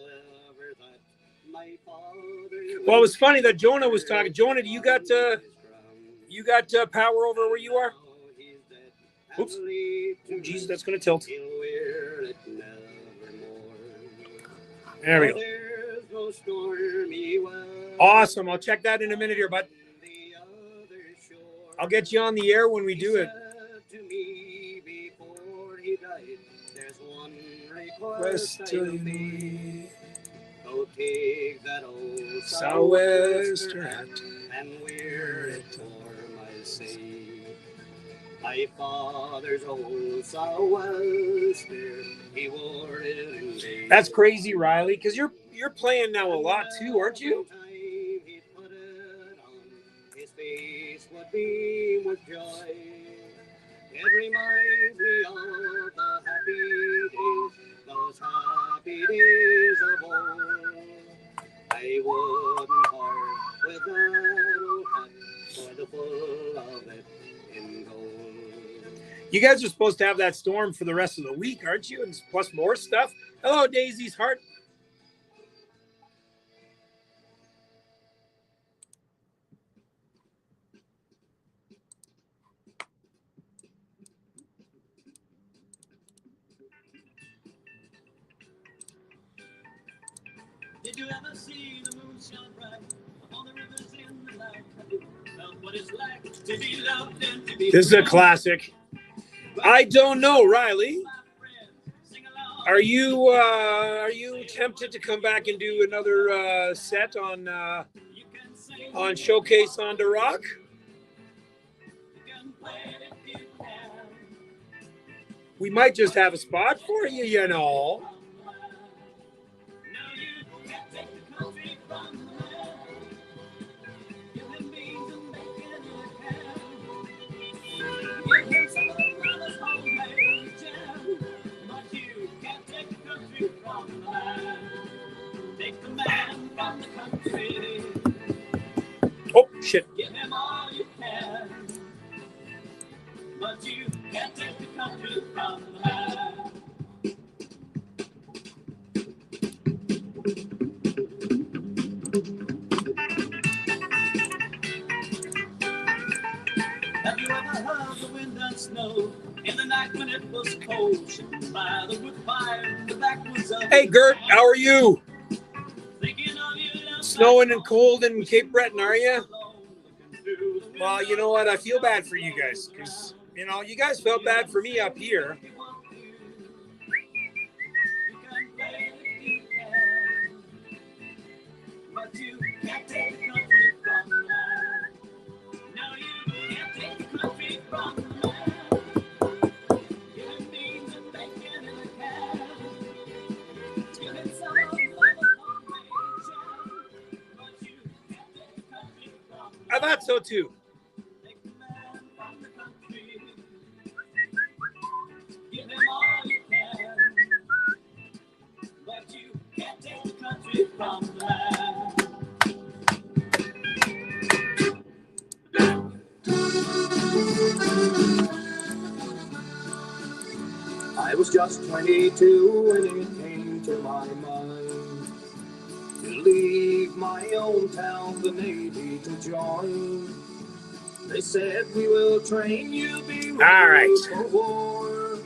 Well, it was funny that Jonah was talking. Jonah, do you got power over where you are? Oops. Oh, geez, that's going to tilt. There we go. Awesome. I'll check that in a minute here, bud. I'll get you on the air when we do it. Request to me. Go take that old Sou'wester hat and wear it for my sake. My father's old sou'wester, he wore it in days. That's crazy, Riley, because you're playing now a lot too, aren't you? He put it on, his face would beam with joy. It reminds me of the happy days, those happy days of old. I wouldn't part with that old hat for the full of it in gold. You guys are supposed to have that storm for the rest of the week, aren't you? And plus more stuff. Hello, Daisy's heart. Did you ever see the moon shine bright on the rivers in the night? Have you felt what it's like to be loved and to be This is a classic. I don't know, Riley. Are you tempted to come back and do another set on Showcase on the Rock? We might just have a spot for you, you know. Oh, shit. Give him all you can, but you can't take the country from the man. Have you ever heard the wind and snow in the night when it was cold, sitting by the wood fire in the backwoods of Hey, Gert, how are you? thinking of you? Snowing and cold in Cape Breton, are you? Well, you know what? I feel bad for you guys because, you know, you guys felt bad for me up here. I thought so too. I was just 22 when it came to my mind to leave my own town, the Navy, to join. They said we will train you, be ready All right. for war.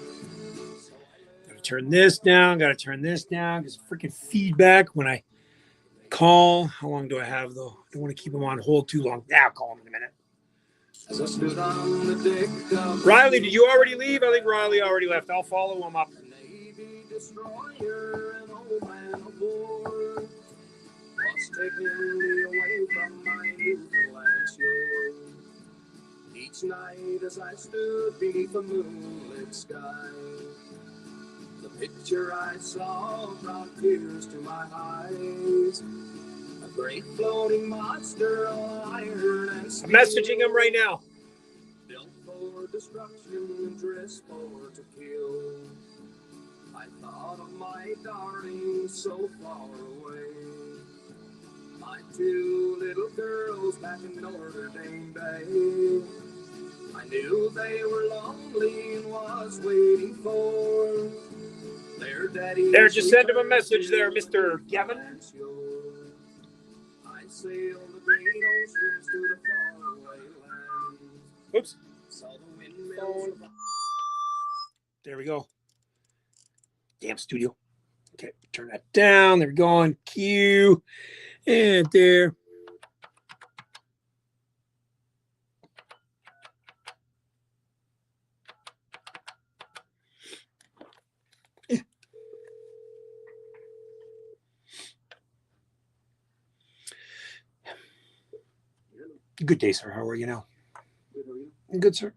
Gotta turn this down. Gotta turn this down because freaking feedback when I call. How long do I have though? I don't want to keep them on hold too long. Now I'll call them in a minute. As I stood on the deck of Riley, did you already leave? I think Riley already left. I'll follow him up. the Navy destroyer, an old man of war, was taking me away from my Newfoundland shore. Each night as I stood beneath a moonlit sky, the picture I saw brought tears to my eyes. A great floating monster, all iron and I'm steel, messaging him right now. built for destruction and dressed for to kill. I thought of my darling so far away, my two little girls back in Notre Dame Bay. I knew they were lonely and was waiting for their daddy. There, just send him a message there, Mr. Gavin. I sailed the great oceans to the faraway land. Oops. Saw the windmills of There we go. Damn studio. Okay, turn that down. There we go on cue. And there. Good day, sir. How are you now? Good, sir.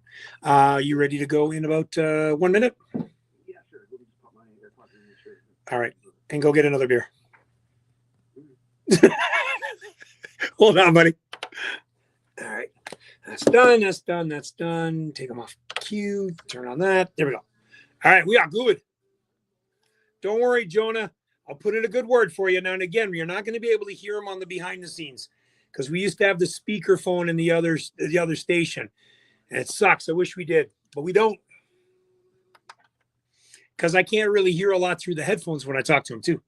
You ready to go in about 1 minute? Yeah, sure. Let me just put my AirPods in the shirt. All right. And go get another beer. Hold on, buddy. All right. That's done. That's done. That's done. Take them off cue. Turn on that. There we go. All right. We are good. Don't worry, Jonah. I'll put in a good word for you. Now and again, you're not going to be able to hear them on the behind the scenes because we used to have the speakerphone in the other station. And it sucks. I wish we did, but we don't. Because I can't really hear a lot through the headphones when I talk to him, too.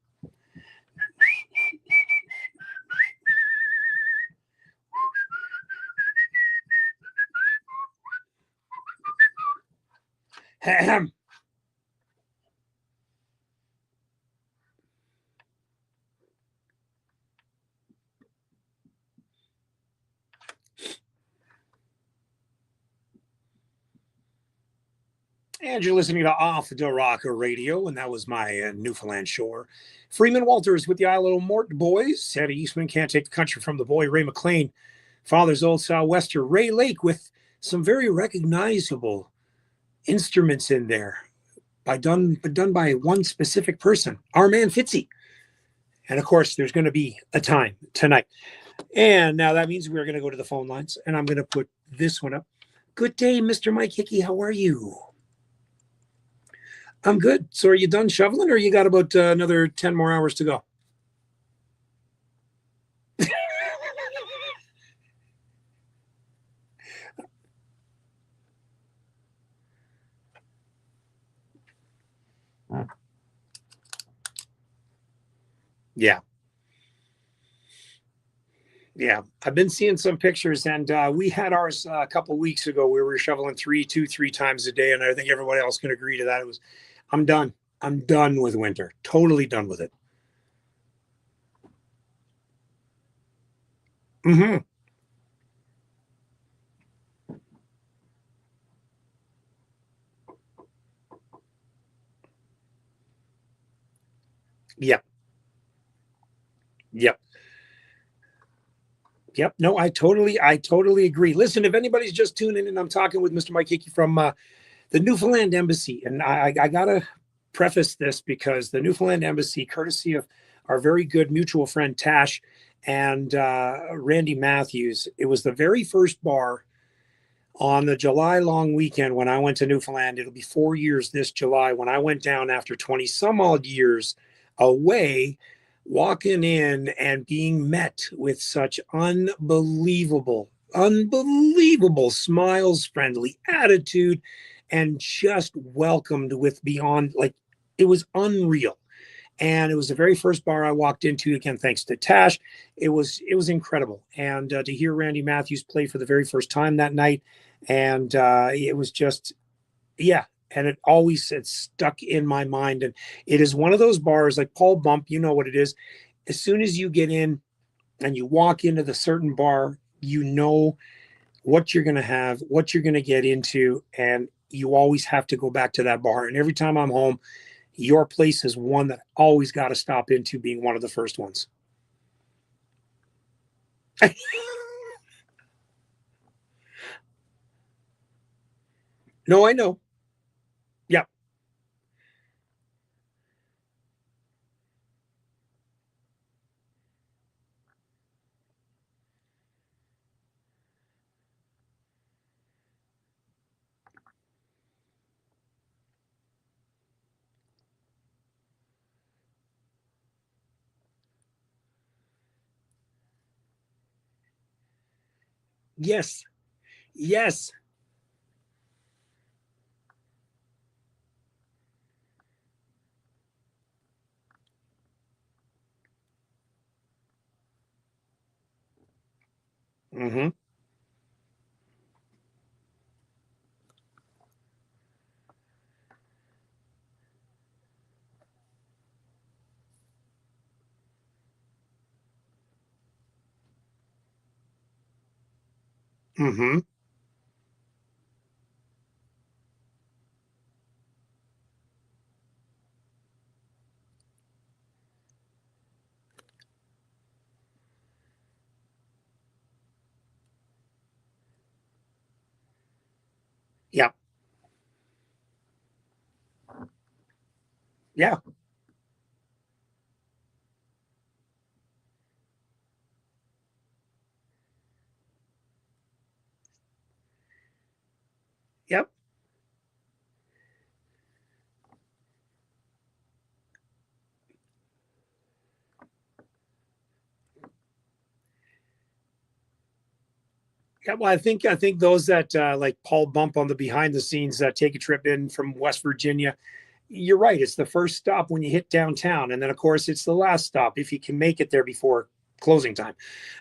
Ahem. And you're listening to Off the Rocker Radio, and that was my Newfoundland shore. Freeman Walters with the Isle of Mort boys. Sandy Eastman, Can't Take the Country from the Boy. Ray McLean, Father's Old Southwester. Ray Lake with some very recognizable instruments in there, done by one specific person, our man Fitzy. And of course, there's going to be a time tonight. And now that means we're going to go to the phone lines, and I'm going to put this one up. Good day, Mr. Mike Hickey. How are you? I'm good. So are you done shoveling, or you got about another 10 more hours to go? Yeah. Yeah. I've been seeing some pictures, and we had ours a couple weeks ago where we were shoveling 3 times a day. And I think everybody else can agree to that. I'm done. I'm done with winter. Totally done with it. Mm-hmm. Yep. Yep. Yep. No, I totally agree. Listen, if anybody's just tuning in, I'm talking with Mr. Mike Hickey from the Newfoundland Embassy. And I got to preface this because the Newfoundland Embassy, courtesy of our very good mutual friend Tash and Randy Matthews, it was the very first bar on the July long weekend when I went to Newfoundland. It'll be 4 years this July when I went down after 20 some odd years away, walking in and being met with such unbelievable smiles, friendly attitude, and just welcomed with beyond, like, it was unreal. And it was the very first bar I walked into, again, thanks to Tash. It was incredible. And to hear Randy Matthews play for the very first time that night, and it was just, yeah. And it's stuck in my mind. And it is one of those bars like Paul Bump, you know what it is. As soon as you get in and you walk into the certain bar, you know what you're going to have, what you're going to get into. And you always have to go back to that bar. And every time I'm home, your place is one that I always got to stop into, being one of the first ones. No, I know. Yeah. Yes. Yes. Mm-hmm. Mm-hmm. Yeah. Yeah. Yep. Yeah, well, I think those that like Paul Bump on the behind the scenes that take a trip in from West Virginia, you're right. It's the first stop when you hit downtown, and then of course it's the last stop if you can make it there before closing time.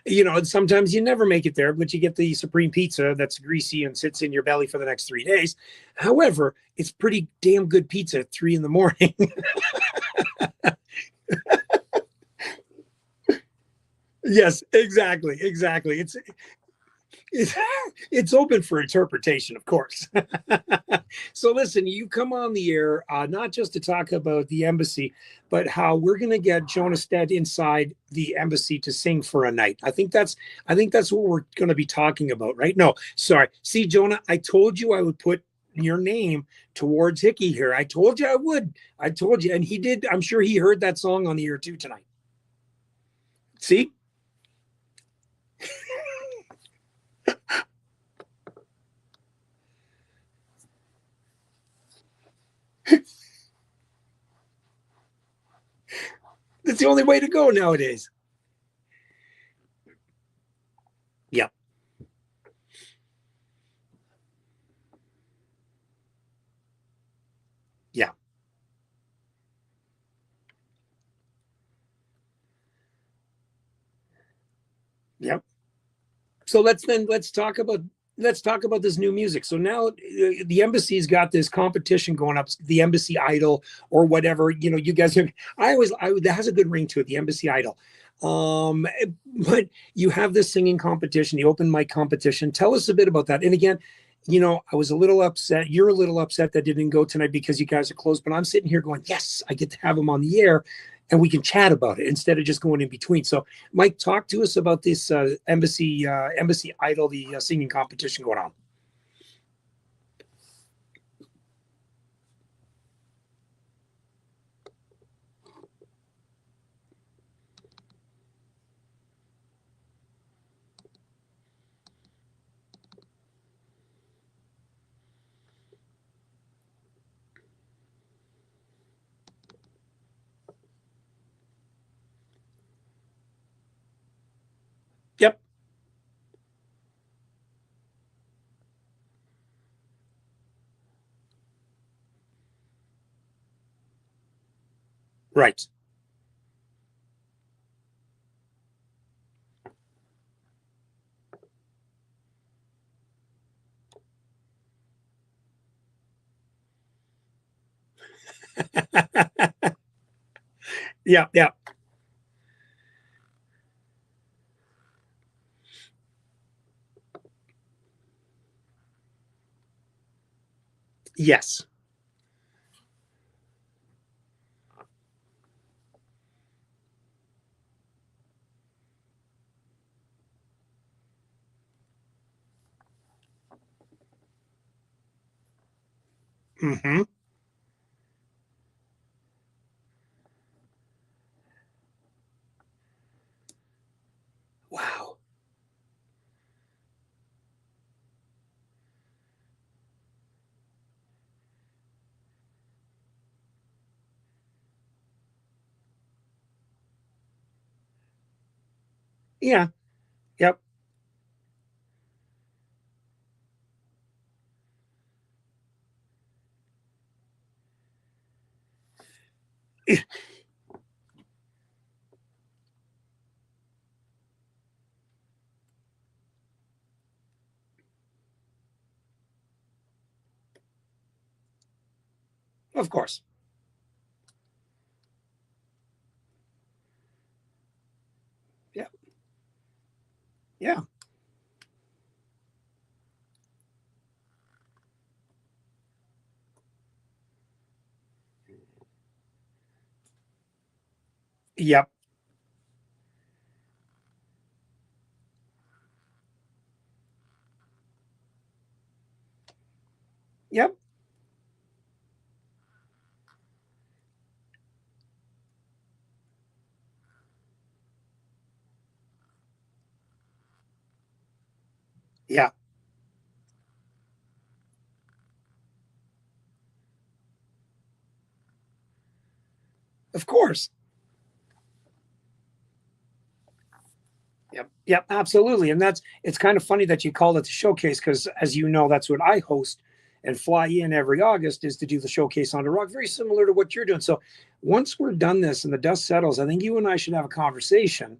You know, and sometimes you never make it there, but you get the supreme pizza that's greasy and sits in your belly for the next 3 days. However, it's pretty damn good pizza at 3 a.m. Yes, exactly. It's open for interpretation, of course. So listen, you come on the air, not just to talk about the embassy, but how we're going to get Jonah Stead inside the embassy to sing for a night. I think that's what we're going to be talking about, right? No, sorry. See, Jonah, I told you I would put your name towards Hickey here. I told you I would. I told you, and he did. I'm sure he heard that song on the air too tonight. See? That's the only way to go nowadays. Yep. Yeah. Yep. So let's talk about this new music. So now the embassy's got this competition going up, the Embassy Idol or whatever. You know, you guys have. That has a good ring to it, the Embassy Idol. But you have this singing competition, the open mic competition. Tell us a bit about that. And again, you know, I was a little upset. You're a little upset that didn't go tonight because you guys are closed. But I'm sitting here going, yes, I get to have them on the air. And we can chat about it instead of just going in between. So, Mike, talk to us about this Embassy Idol, the singing competition going on. Yep. Right. Yeah. Yeah. Yes. Mm-hmm. Wow. Yeah. Yep. Of course. Yeah. Yeah. Yep. Yep. Yeah. Of course. Yep. Yep. Absolutely. And it's kind of funny that you call it the showcase because, as you know, that's what I host and fly in every August is to do the showcase on the rock, very similar to what you're doing. So once we're done this and the dust settles, I think you and I should have a conversation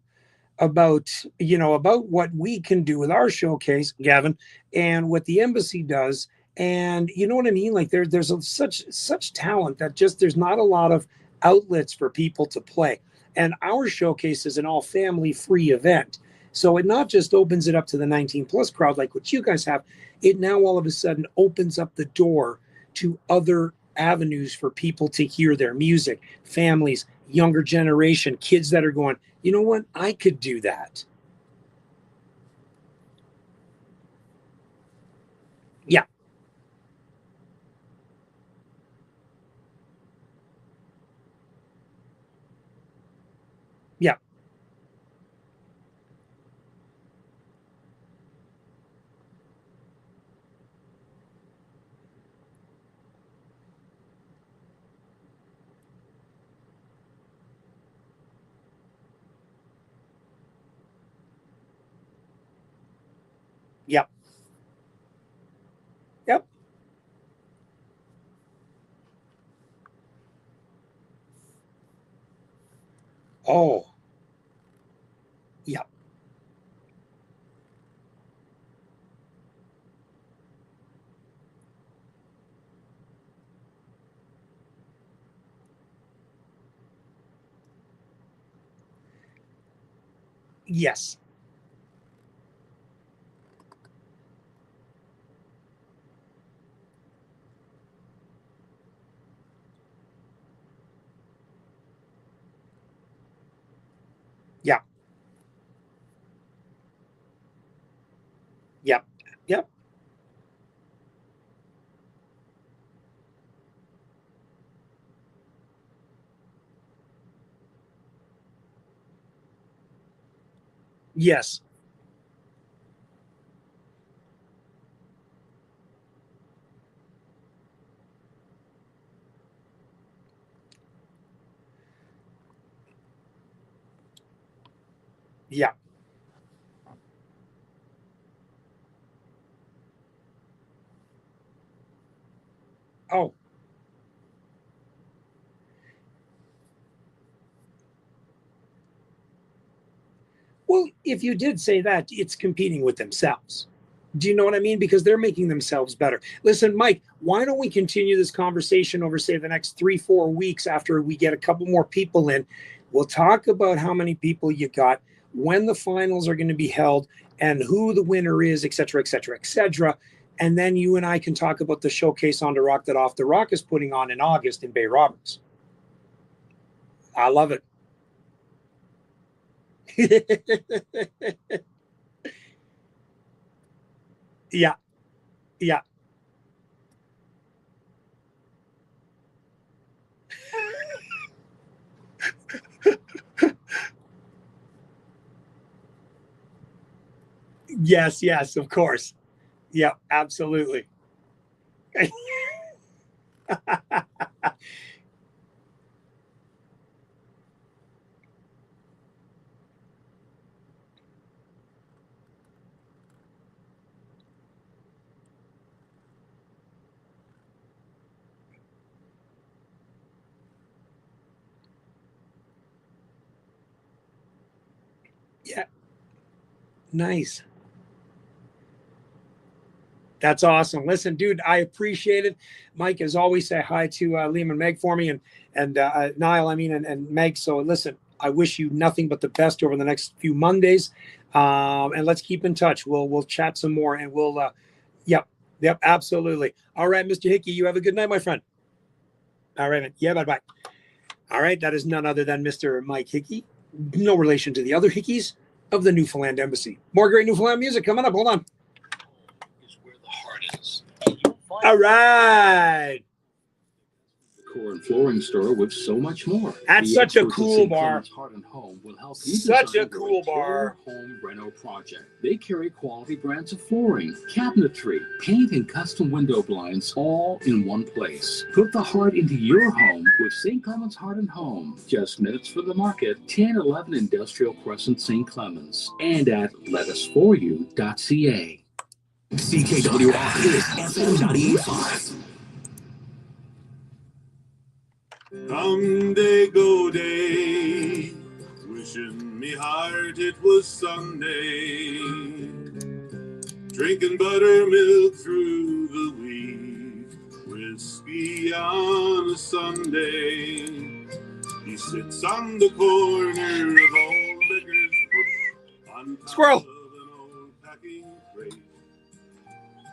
about about what we can do with our showcase, Gavin, and what the embassy does. And you know what I mean? Like there's such talent that just there's not a lot of outlets for people to play. And our showcase is an all family free event. So it not just opens it up to the 19 plus crowd like what you guys have, it now all of a sudden opens up the door to other avenues for people to hear their music, families, younger generation, kids that are going, you know what, I could do that. Yeah. Yeah. Yep. Yep. Oh, yep. Yes. Yeah. Yep. Yep. Yes. Yeah. Oh, well, if you did say that, it's competing with themselves. Do you know what I mean? Because they're making themselves better. Listen, Mike, why don't we continue this conversation over, say, the next 3-4 weeks after we get a couple more people in? We'll talk about how many people you got, when the finals are going to be held, and who the winner is, et cetera, et cetera, et cetera. And then you and I can talk about the showcase on the Rock that Off the Rock is putting on in August in Bay Roberts. I love it. Yeah, yeah. Yes, yes, of course. Yeah, absolutely. Yeah, nice. That's awesome. Listen, dude, I appreciate it. Mike, as always, say hi to Liam and Meg for me, and Niall, I mean, and Meg. So listen, I wish you nothing but the best over the next few Mondays, and let's keep in touch. We'll chat some more, and we'll, yep, absolutely. All right, Mr. Hickey, you have a good night, my friend. All right, man. Yeah, bye. All right, that is none other than Mr. Mike Hickey, no relation to the other Hickeys of the Newfoundland Embassy. More great Newfoundland music coming up. Hold on. Is where the heart is. All right. Decor and flooring store with so much more. That's The such a experts at cool St. bar. Clements Heart and Home will help you Such design a cool your bar. home reno project. They carry quality brands of flooring, cabinetry, paint, and custom window blinds all in one place. Put the heart into your home with St. Clements Heart and Home. Just minutes from the market, 1011 Industrial Crescent, St. Clements, and at lettusforyou.ca. CKWR is FM 98.5. Come day, go day, wishing me heart it was Sunday. Drinking buttermilk through the week, whiskey on a Sunday. He sits on the corner of Old Vicar's Bush on Squirrel. Of an old packing crate.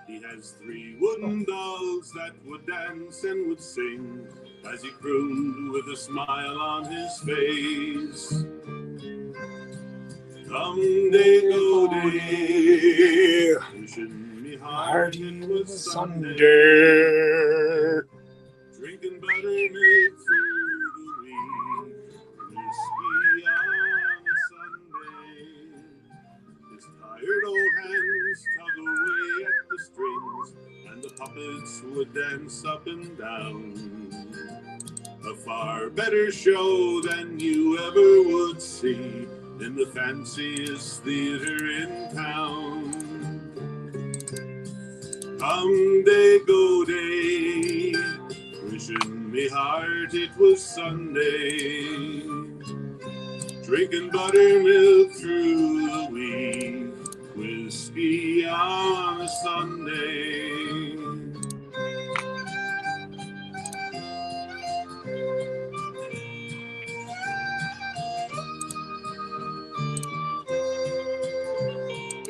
He has 3 wooden dolls that would dance and would sing as he crooned with a smile on his face. Someday, go day, wishing me hard it was Sunday. Drinking buttermilk through the week, whiskey on a Sunday. His tired old hands tug away at the strings, and the puppets would dance up and down. A far better show than you ever would see in the fanciest theater in town. Come day, go day, wishing me heart it was Sunday. Drinking buttermilk through the week, whiskey on a Sunday.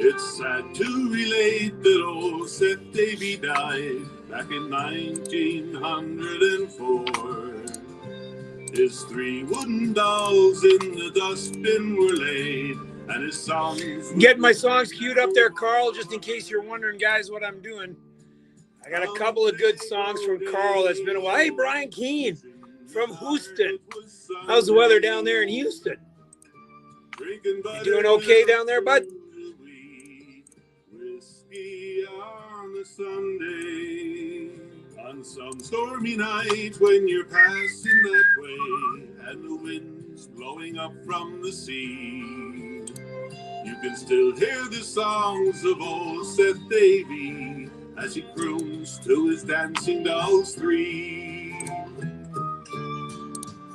It's sad to relate that old Seth Davy died back in 1904. His 3 wooden dolls in the dustbin were laid, and his songs... Getting my songs queued up there, Carl, just in case you're wondering, guys, what I'm doing. I got a couple of good songs from Carl. It's been a while. Hey, Brian Keene from Houston. How's the weather down there in Houston? You doing okay down there, bud? Whiskey on a Sunday. On some stormy night when you're passing that way and the wind's blowing up from the sea, you can still hear the songs of old Seth Davy as he croons to his dancing dolls 3.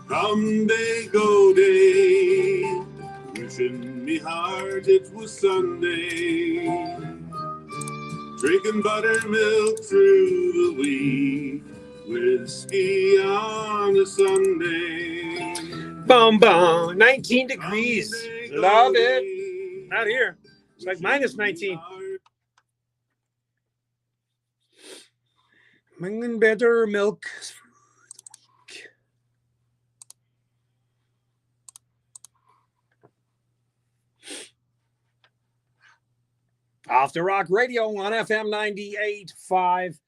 Come day, go day, wishing me heart it was Sunday. Drinking buttermilk through the week, whiskey on a Sunday. Boom, boom. 19 degrees. Love it. Out here. It's like minus 19. Bringing better milk. Off the Rock Radio on FM 98.5.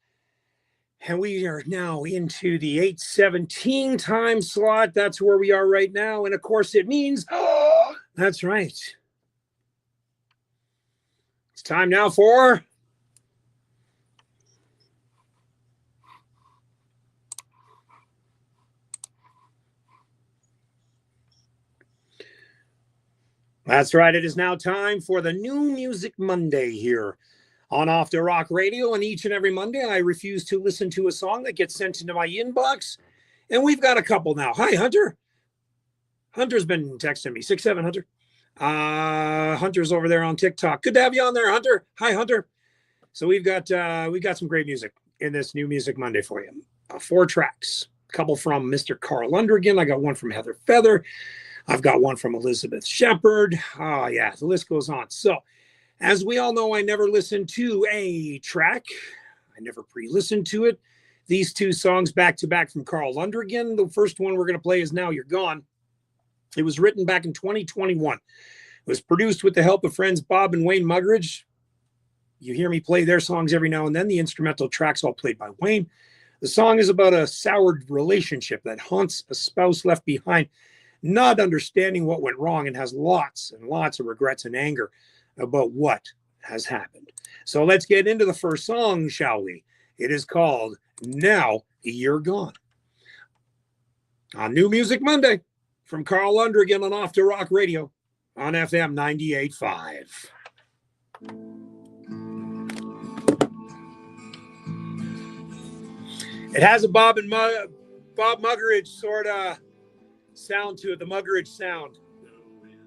And we are now into the 8:17 time slot. That's where we are right now. And of course, it means, that's right. It's time now for That's right. It is now time for the New Music Monday here on Off the Rock Radio. And each and every Monday, I refuse to listen to a song that gets sent into my inbox. And we've got a couple now. Hi, Hunter. Hunter's been texting me. 6'7", Hunter. Hunter's over there on TikTok. Good to have you on there, Hunter. Hi, Hunter. So we've got some great music in this New Music Monday for you. 4 tracks. A couple from Mr. Carl Lundrigan. I got one from Heather Feather. I've got one from Elizabeth Shepard. Oh, yeah, the list goes on. So, as we all know, I never listen to a track. I never pre-listened to it. These 2 songs back-to-back from Carl Lundrigan. The first one we're going to play is Now You're Gone. It was written back in 2021. It was produced with the help of friends Bob and Wayne Muggeridge. You hear me play their songs every now and then. The instrumental tracks all played by Wayne. The song is about a soured relationship that haunts a spouse left behind, not understanding what went wrong, and has lots and lots of regrets and anger about what has happened. So let's get into the first song, shall we? It is called Now You're Gone. On New Music Monday from Carl Lundrigan on Off the Rock Radio on FM 98.5. It has a Bob Muggeridge sort of sound to it, the Muggeridge sound. The wind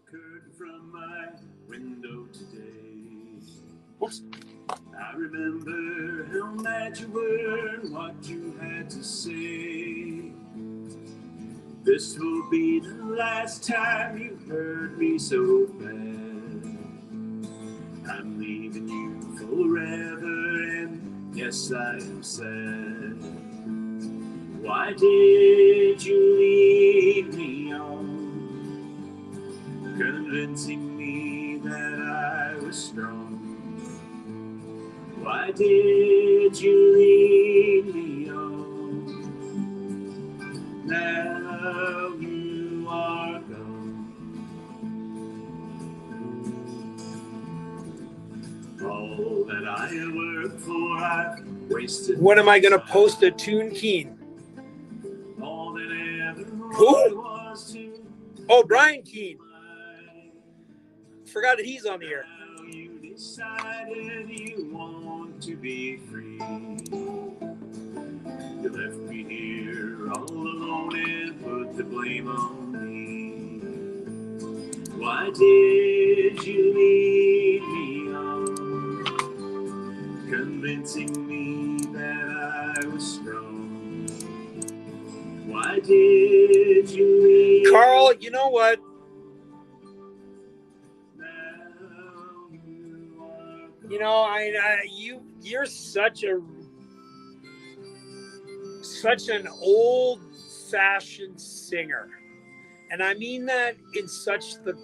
occurred from my window today. Whoops. I remember how mad you were and what you had to say. This will be the last time you heard me so bad. I'm leaving you forever, and yes, I am sad. Why did you leave me on, convincing me that I was strong? Why did you leave me on? Now you are gone. All that I worked for, I've wasted. When am I going to post a tune, Keene? All that ever Who? was to. Oh, Brian Keene. Forgot that he's on the air. Now you decided you want to be free. You left me here all alone and put the blame on me. Why did you leave me on, convincing me that I was strong? Why did you leave? Carl, you know what? You know, you're such an old-fashioned singer, and I mean that in such the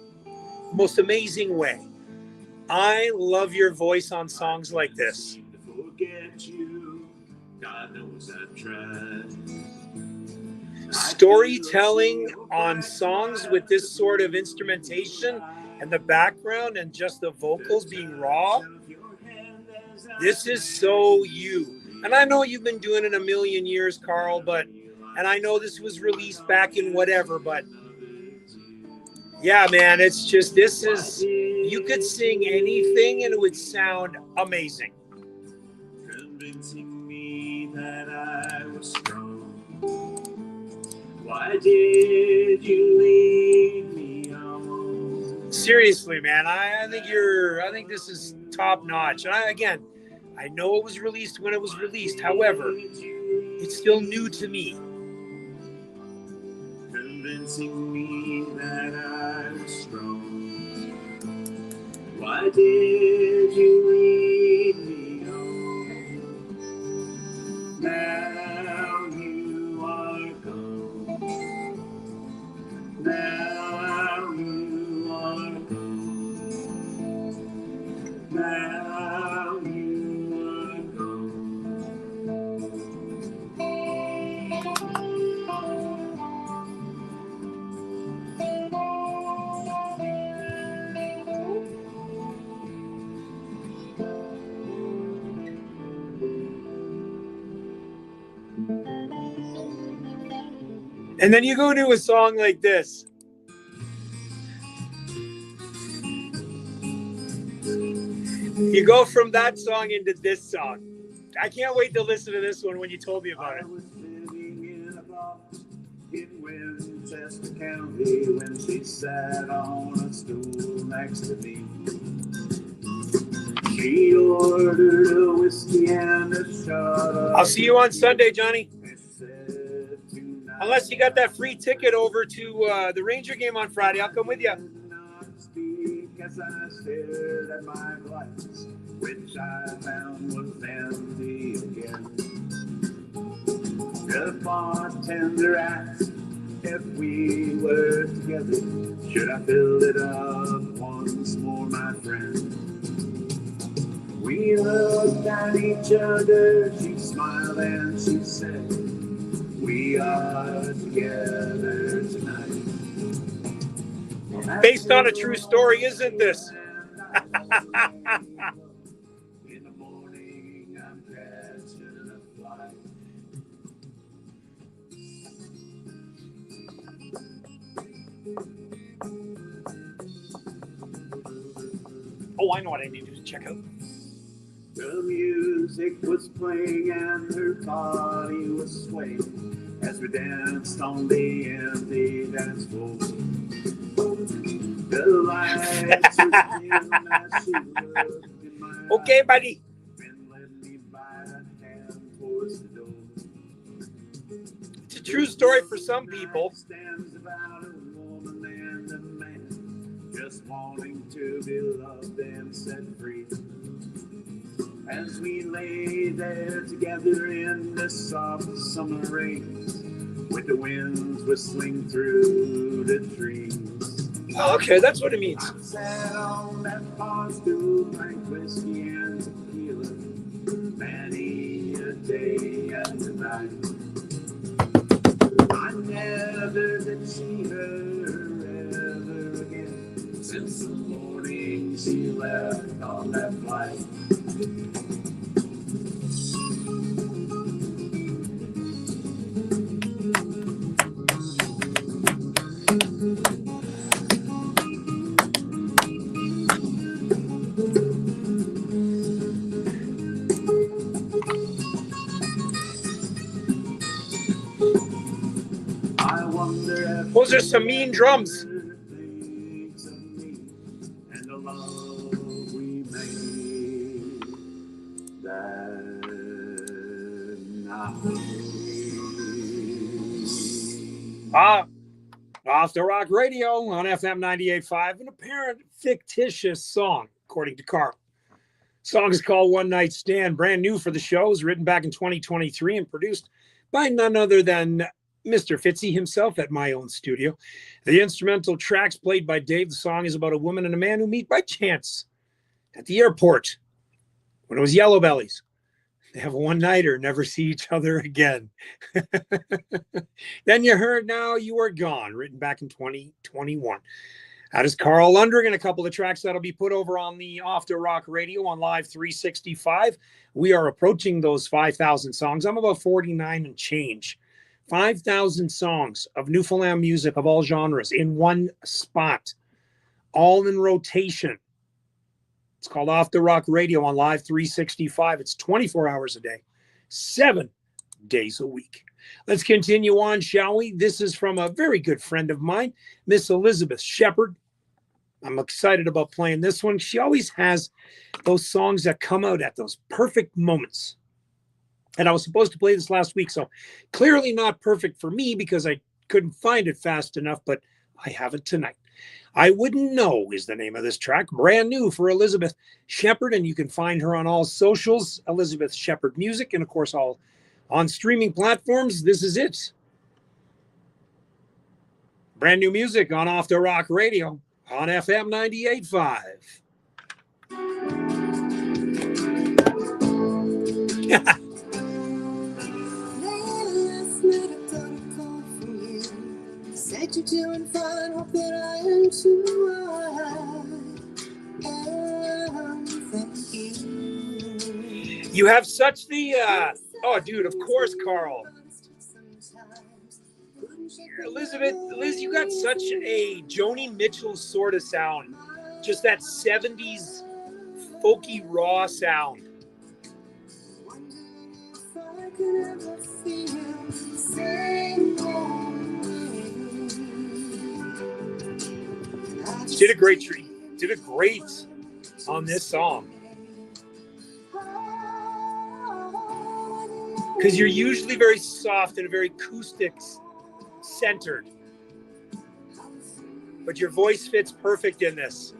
most amazing way. I love your voice on songs like this. Forget you. God knows I've tried. Storytelling on songs with this sort of instrumentation and the background and just the vocals being raw. This is so you. And I know you've been doing it a million years, Carl, and I know this was released back in whatever, but yeah, man, it's just, you could sing anything and it would sound amazing. Convincing me that I was strong. Why did you leave me on? Seriously, man, I think this is top notch. And I know it was released when it was released. However, it's still new to me. Convincing me that I was strong. Why did you leave me on? Now you are gone. Now you are gone. Now you are gone. And then you go to a song like this. You go from that song into this song. I can't wait to listen to this one when you told me about it. I was living in a box in Winchester County when she sat on a stool next to me. She ordered a whiskey and a shot of. I'll see you on Sunday, Johnny. and said, "Tonight Unless you got that free ticket over to the Ranger game on Friday, I'll come with you. I did not speak as I stared at my glass, which I found was empty again. The bartender asked if we were together. Should I fill it up once more, my friend? We looked at each other, she smiled and she said, we are together tonight. Based on a true story, isn't this? In the morning, I'm catching a flight. Oh, I know what I need to check out. The music was playing and her body was swaying as we danced on the empty dance floor. The lights were dim as she looked in my Okay, eyes buddy. and led me by the hand towards the door. Did a true story for some people. Stands about a woman and a man just wanting to be loved and set free. As we lay there together in the soft summer rain, with the winds whistling through the trees. Oh, okay, that's what it means. I sat on that bar stool, drank whiskey and tequila, many a day and a night. I never did see her ever again since the morning she left on that flight. Those are some mean drums. Off the Rock Radio on FM 98.5, an apparent fictitious song, according to Carl. Song is called One Night Stand, brand new for the show. It was written back in 2023 and produced by none other than Mr. Fitzy himself at my own studio. The instrumental track's played by Dave. The song is about a woman and a man who meet by chance at the airport when it was Yellow Bellies. They have a one-nighter, never see each other again. Then You Heard Now You Are Gone, written back in 2021. That is Carl Lundrigan, a couple of tracks that'll be put over on the Off the Rock Radio on Live 365. We are approaching those 5,000 songs. I'm about 49 and change. 5,000 songs of Newfoundland music of all genres in one spot, all in rotation. It's called Off the Rock Radio on Live 365. It's 24 hours a day, 7 days a week. Let's continue on, shall we? This is from a very good friend of mine, Miss Elizabeth Shepherd. I'm excited about playing this one. She always has those songs that come out at those perfect moments. And I was supposed to play this last week, so clearly not perfect for me because I couldn't find it fast enough, but I have it tonight. I Wouldn't Know is the name of this track, brand new for Elizabeth Shepherd, and you can find her on all socials, Elizabeth Shepherd Music, and of course all on streaming platforms. This is it. Brand new music on Off the Rock Radio on FM 98.5. Said you're doing fine, hope that I am too. Thank you. You have such the, oh, dude, of course, Carl. Liz, you got such a Joni Mitchell sort of sound. Just that 70s folky raw sound. Did a great on this song. Because you're usually very soft and very acoustic centered. But your voice fits perfect in this.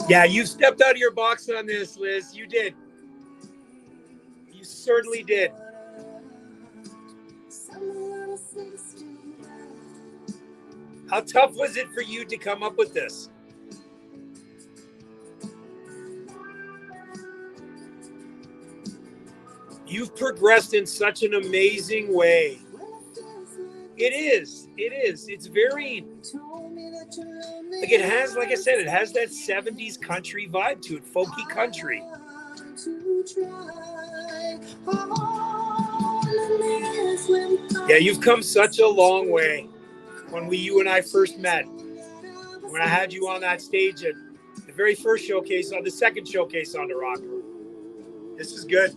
Yeah, you stepped out of your box on this, Liz. You did. You certainly did. How tough was it for you to come up with this? You've progressed in such an amazing way. It is. It's very, like it has, like I said, it has that 70s country vibe to it, folky country. Yeah, you've come such a long way. When you and I first met, when I had you on that stage at the very first showcase, on the second showcase on the Rock. This is good.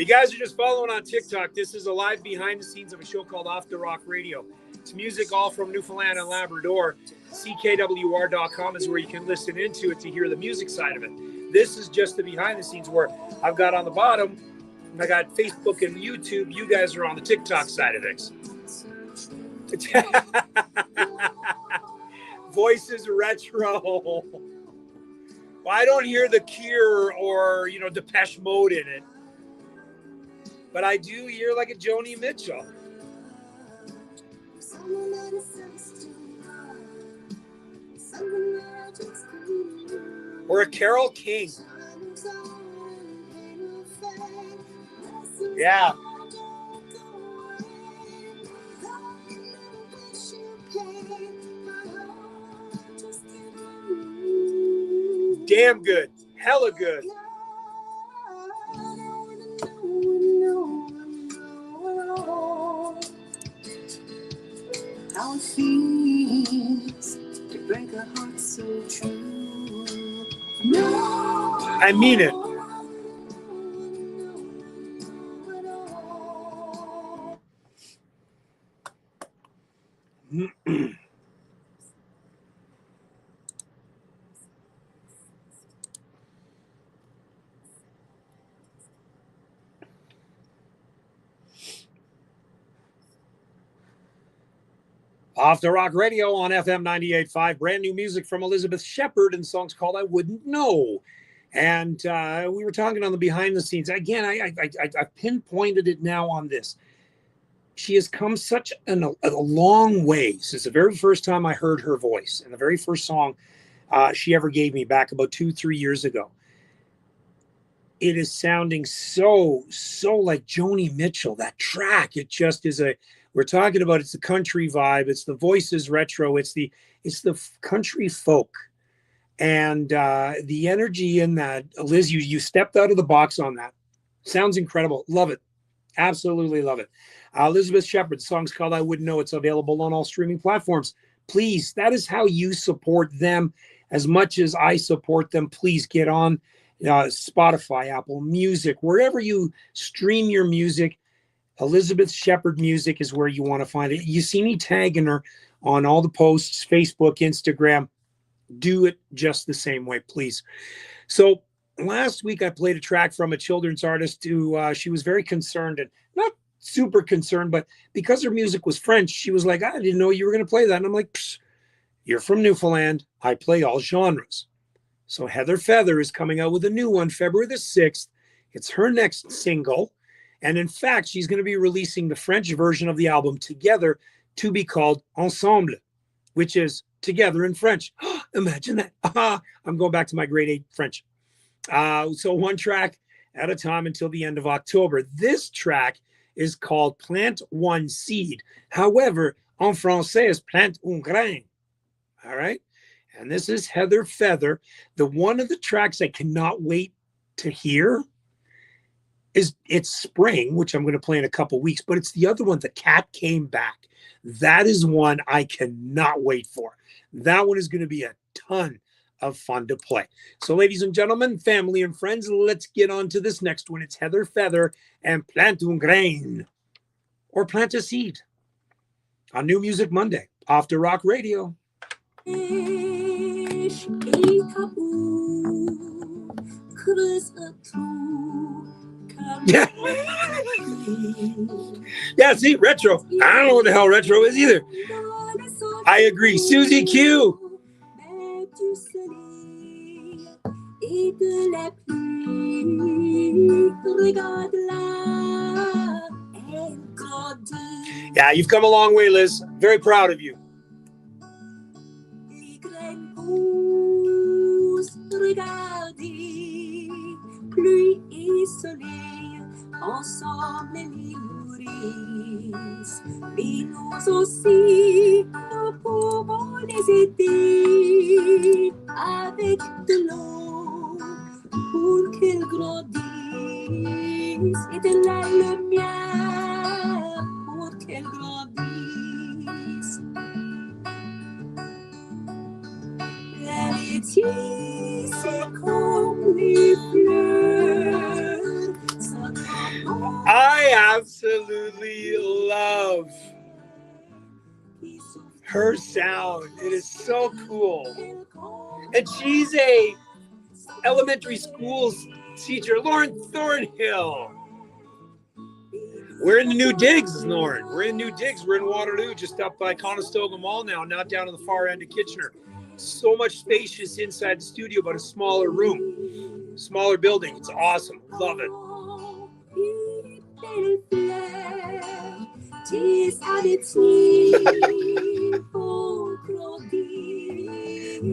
you guys are just following on TikTok, this is a live behind the scenes of a show called Off the Rock Radio. It's music all from Newfoundland and Labrador. CKWR.com is where you can listen into it to hear the music side of it. This is just the behind the scenes where I've got on the bottom, I got Facebook and YouTube. You guys are on the TikTok side of things. Voices retro. Well, I don't hear The Cure or, Depeche Mode in it. But I do hear like a Joni Mitchell. Or a Carole King. Yeah. Damn good. Hella good. How it feels to break a heart so true. No, I mean it. Off the Rock Radio on FM 98.5. Brand new music from Elizabeth Shepherd, and the song's called I Wouldn't Know. And we were talking on the behind the scenes. Again, I pinpointed it now on this. She has come such a long way since the very first time I heard her voice and the very first song she ever gave me back about 2-3 years ago. It is sounding so like Joni Mitchell. That track, it just is we're talking about, it's the country vibe. It's the voices retro. It's the country folk. And the energy in that, Liz, you stepped out of the box on that. Sounds incredible. Love it. Absolutely love it. Elizabeth Shepherd, the song's called I Wouldn't Know. It's available on all streaming platforms. Please, that is how you support them as much as I support them. Please get on Spotify, Apple Music, wherever you stream your music. Elizabeth Shepherd music is where you want to find it. You see me tagging her on all the posts, Facebook, Instagram. Do it just the same way, please. So last week I played a track from a children's artist who she was very concerned, and not super concerned, but because her music was French, she was like, I didn't know you were going to play that. And I'm like, you're from Newfoundland. I play all genres. So Heather Feather is coming out with a new one February the 6th. It's her next single. And in fact, she's going to be releasing the French version of the album Together, to be called Ensemble, which is together in French. Imagine that. I'm going back to my grade 8 French. So one track at a time until the end of October. This track is called Plant One Seed. However, en français is Plante un grain. All right. And this is Heather Feather. The one of the tracks I cannot wait to hear is It's Spring, which I'm going to play in a couple weeks, but it's the other one, The Cat Came Back. That is one I cannot wait for. That one is going to be a ton of fun to play. So ladies and gentlemen, family and friends, let's get on to this next one. It's Heather Feather and Plant un grain, or Plant a Seed, on New Music Monday, Off the Rock Radio. Yeah. Yeah, see, retro. I don't know what the hell retro is either. I agree. Susie Q. Yeah, you've come a long way, Liz. Very proud of you. Pluie et soleil, ensemble les nourrissent. Mais nous aussi, nous pouvons les aider avec de l'eau pour qu'elles grandissent, et de la lumière pour qu'elles grandissent. La laitier, c'est comme les fleurs, ça commence Her sound, it is so cool. And she's a elementary school teacher, Lauren Thornhill. We're in the new digs, Lauren. We're in new digs. We're in Waterloo, just up by Conestoga Mall now, not down on the far end of Kitchener. So much spacious inside the studio, but a smaller room, smaller building. It's awesome. Love it.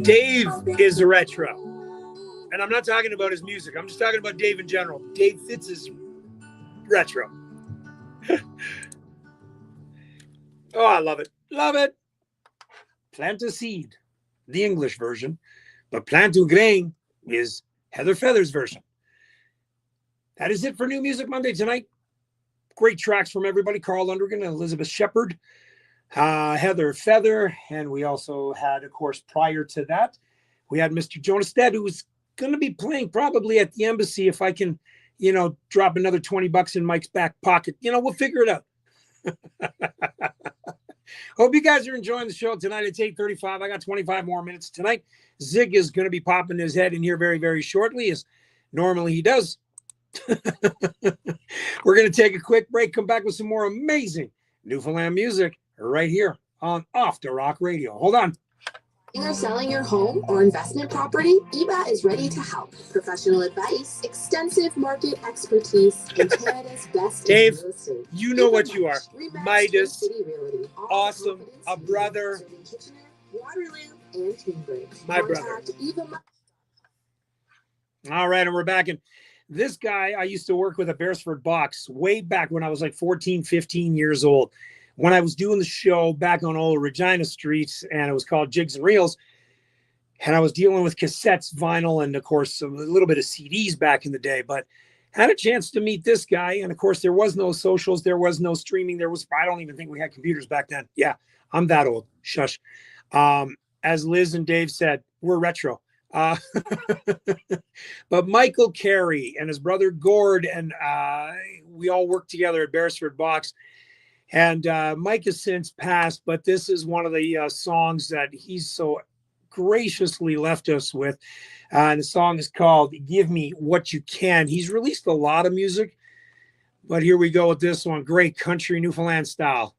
Dave is a retro. And I'm not talking about his music. I'm just talking about Dave in general. Dave Fitz is retro. Oh, I love it. Love it. Plant a seed, the English version. But Plant un grain is Heather Feather's version. That is it for New Music Monday tonight. Great tracks from everybody. Carl Lundrigan and Elizabeth Shepard. Heather Feather. And we also had, of course, prior to that, we had Mr. Jonah Stead, who was going to be playing probably at the embassy if I can, drop another $20 in Mike's back pocket. We'll figure it out. Hope you guys are enjoying the show tonight. It's 8:35. I got 25 more minutes tonight. Zig is going to be popping his head in here very, very shortly, as normally he does. We're going to take a quick break, come back with some more amazing Newfoundland music right here on Off the Rock Radio. Hold on. You're selling your home or investment property? EBA is ready to help. Professional advice, extensive market expertise, and Canada's best Dave, in real estate. you know what you are. Remax Midas, City Realty, awesome, a brother. Kitchener, Waterloo, and Cambridge. My brother. Contact Eva. All right, and we're back. And this guy, I used to work with at Beresford Box way back when I was like 14, 15 years old. When I was doing the show back on Old Regina Street, and it was called Jigs and Reels, and I was dealing with cassettes, vinyl, and of course a little bit of CDs back in the day, but had a chance to meet this guy. And of course there was no socials, there was no streaming, I don't even think we had computers back then. Yeah, I'm that old. Shush. As Liz and Dave said, we're retro. But Michael Carey and his brother Gord, and we all worked together at Beresford Box. And Mike has since passed, but this is one of the songs that he's so graciously left us with. And the song is called Give Me What You Can. He's released a lot of music, but here we go with this one. Great country Newfoundland style.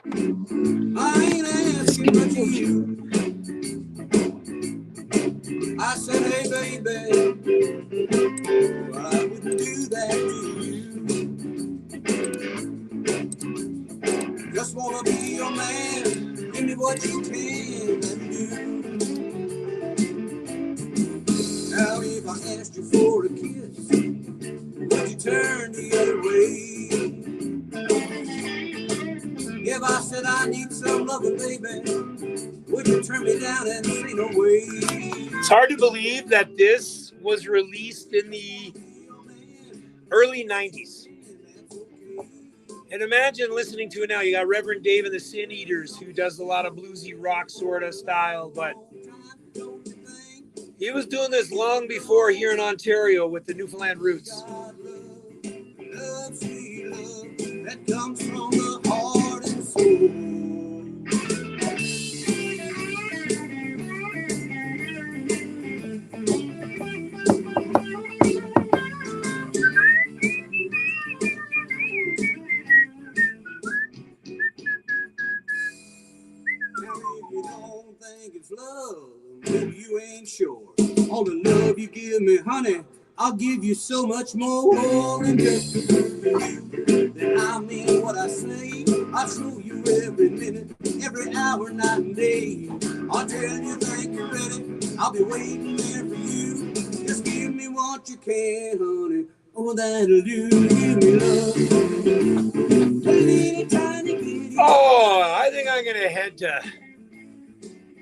I ain't asking much of you. I said, hey, baby, but I wouldn't do that to you. Just wanna be your man. Give me what you can and do. Now, if I asked you for a kiss, would you turn the other way? If I said I need some loving, baby, would you turn me down and say no way? It's hard to believe that this was released in the early 90s. And imagine listening to it now. You got Reverend Dave and the Sin Eaters, who does a lot of bluesy rock sort of style, but he was doing this long before here in Ontario with the Newfoundland roots. Love, sweet love, that comes from the heart and soul. Love, maybe you ain't sure. All the love you give me, honey, I'll give you so much more than just to prove to you that I mean what I say. I'll show you every minute, every hour, night and day. I'll tell you think you're ready, I'll be waiting there for you. Just give me what you can, honey. Oh, that'll do. Give me love. A little tiny bitty. Oh, I think I'm going to head to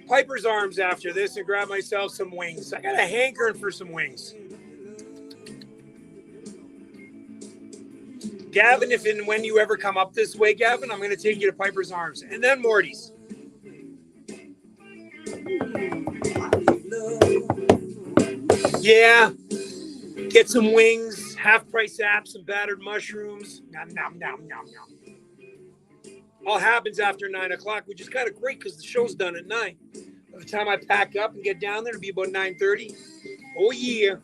Piper's Arms after this and grab myself some wings. I got a hankering for some wings. Gavin, if and when you ever come up this way, Gavin, I'm going to take you to Piper's Arms and then Morty's. Yeah, get some wings, half-price apps, and battered mushrooms. Nom, nom, nom, nom, nom. all happens after 9 o'clock, which is kind of great because the show's done at 9. By the time I pack up and get down there, it'll be about 9:30. Oh, yeah.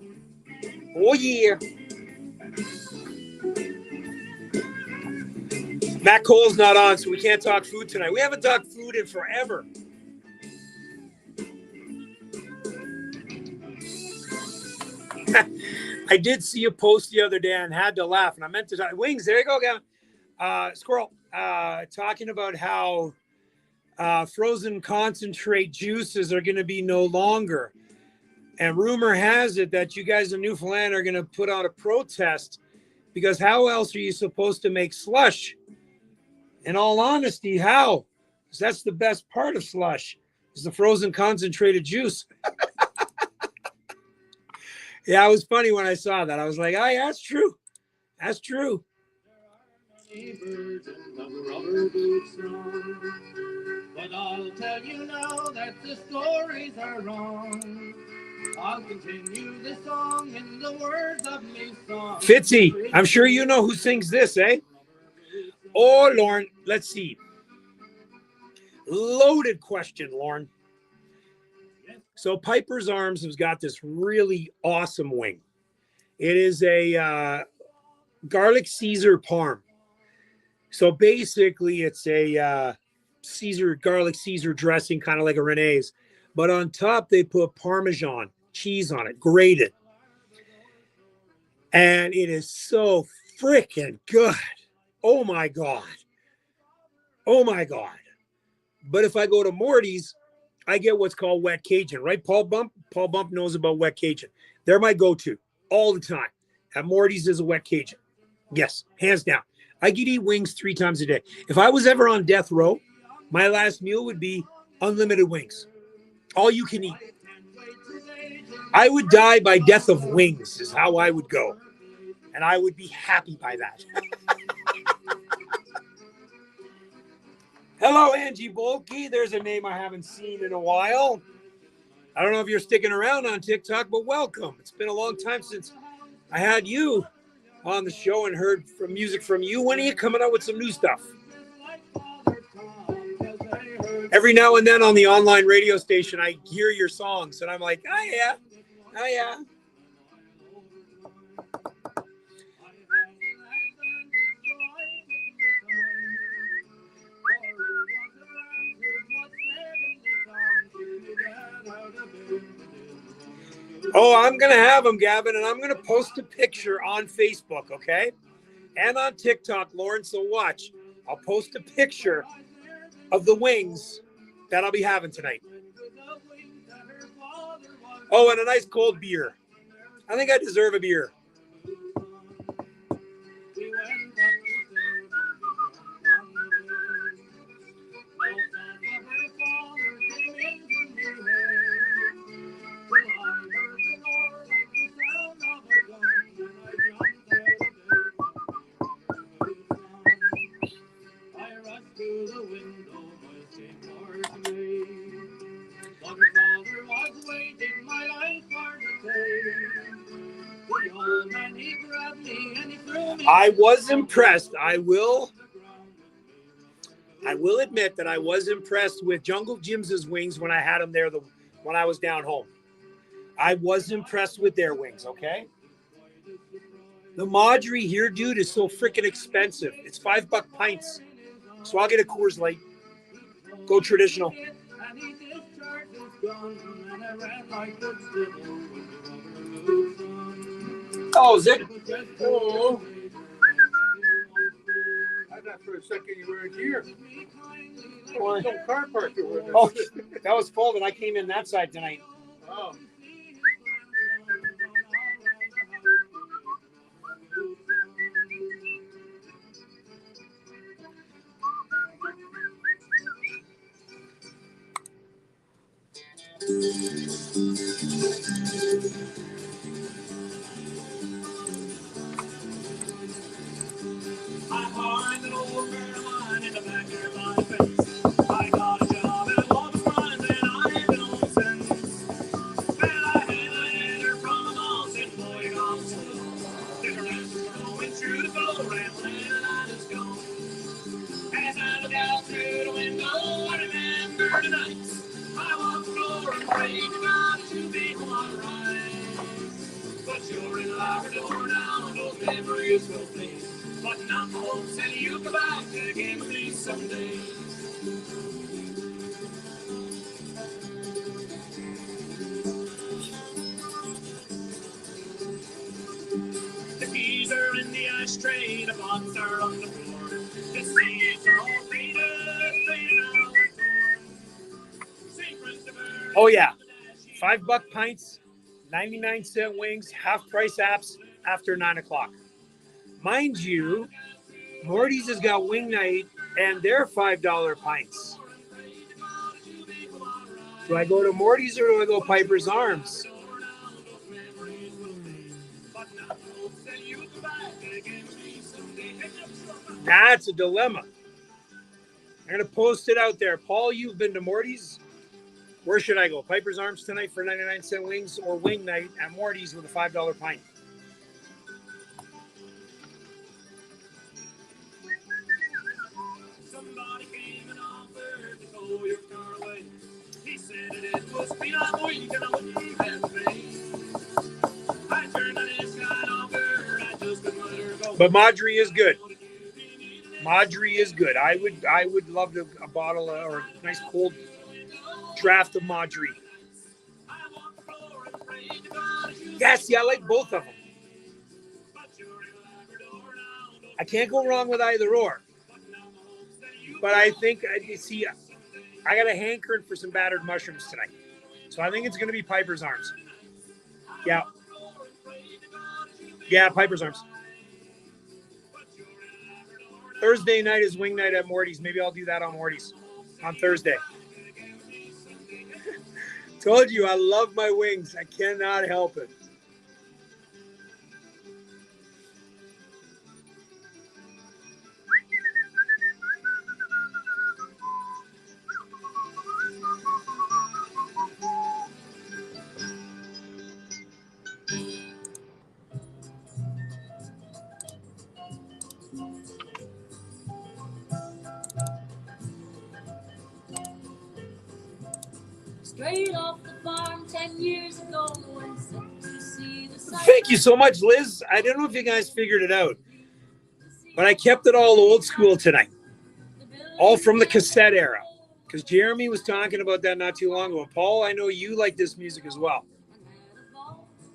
Oh, yeah. Matt Cole's not on, so we can't talk food tonight. We haven't talked food in forever. I did see a post the other day and had to laugh, and I meant to talk. Wings, there you go, Gavin. Squirrel, talking about how frozen concentrate juices are going to be no longer. And rumor has it that you guys in Newfoundland are going to put out a protest because how else are you supposed to make slush? In all honesty, how? Because that's the best part of slush, is the frozen concentrated juice. Yeah, it was funny when I saw that. I was like, oh, yeah, that's true. That's true. But I'll tell you now that the stories are wrong. I'll continue the song in the words of my song. Fitzy, I'm sure you know who sings this, eh? Oh, Lauren, let's see. Loaded question, Lauren. So Piper's Arms has got this really awesome wing. It is a garlic Caesar parm. So basically it's a garlic Caesar dressing, kind of like a Renee's. But on top, they put Parmesan cheese on it, grated. And it is so freaking good. Oh, my God. Oh, my God. But if I go to Morty's, I get what's called wet Cajun, right, Paul Bump? Paul Bump knows about wet Cajun. They're my go-to all the time. At Morty's is a wet Cajun. Yes, hands down. I could eat wings 3 times a day. If I was ever on death row, my last meal would be unlimited wings. All you can eat. I would die by death of wings is how I would go. And I would be happy by that. Hello, Angie Bolke. There's a name I haven't seen in a while. I don't know if you're sticking around on TikTok, but welcome. It's been a long time since I had you on the show and heard from music from you. When are you coming out with some new stuff? Every now and then on the online radio station, I hear your songs, and I'm like, oh, yeah. Oh, yeah. Oh, I'm going to have them, Gavin, and I'm going to post a picture on Facebook, okay? And on TikTok, Lauren, so watch. I'll post a picture of the wings that I'll be having tonight. Oh, and a nice cold beer. I think I deserve a beer. I was impressed. I will admit that I was impressed with Jungle Jim's wings when I had them there when I was down home. I was impressed with their wings, okay? The Madri here, dude, is so freaking expensive. It's $5 pints. So I'll get a Coors Light. Go traditional. Oh, is it? Oh. I thought for a second you weren't here. Oh, no car parked over there. Oh, that was full, and I came in that side tonight. Oh. I find an old friend of mine in the back of my face. I got a job at Walker's Front and I ain't been home since. Well, I had her from the mall, said, boy, you're gone slow. Took her out going through the floor, rambling and I just go. Pass out the gal nights. I walk the floor and pray to God to be alright. But you're in Labrador now, those memories will fade. But not the whole city, you come back again with me someday. The keys are in the ashtray, the bottles are on the floor. The seats are all faded out and torn. Oh yeah, $5 pints, 99-cent wings, half price apps after 9 o'clock. Mind you, Morty's has got wing night and they're $5 pints. Do I go to Morty's or do I go Piper's Arms? That's a dilemma. I'm going to post it out there. Paul, you've been to Morty's. Where should I go? Piper's Arms tonight for 99-cent wings or wing night at Morty's with a $5 pint? Somebody came and offered to tow your car away. He said it was speed on the week and I wouldn't have to pay. I turned on his guy offer, I just couldn't let her go. But Marjorie is good. Marjorie is good. I would love a bottle or a nice cold draft of Marjorie. Yes, yeah, I like both of them. I can't go wrong with either or. But I think, you see, I got a hankering for some battered mushrooms tonight. So I think it's going to be Piper's Arms. Yeah. Yeah, Piper's Arms. Thursday night is wing night at Morty's. Maybe I'll do that on Morty's on Thursday. Told you, I love my wings. I cannot help it. Straight off the farm 10 years ago and set to see the sun. Thank you so much, Liz. I don't know if you guys figured it out, but I kept it all old school tonight. All from the cassette era. Because Jeremy was talking about that not too long ago. Paul, I know you like this music as well.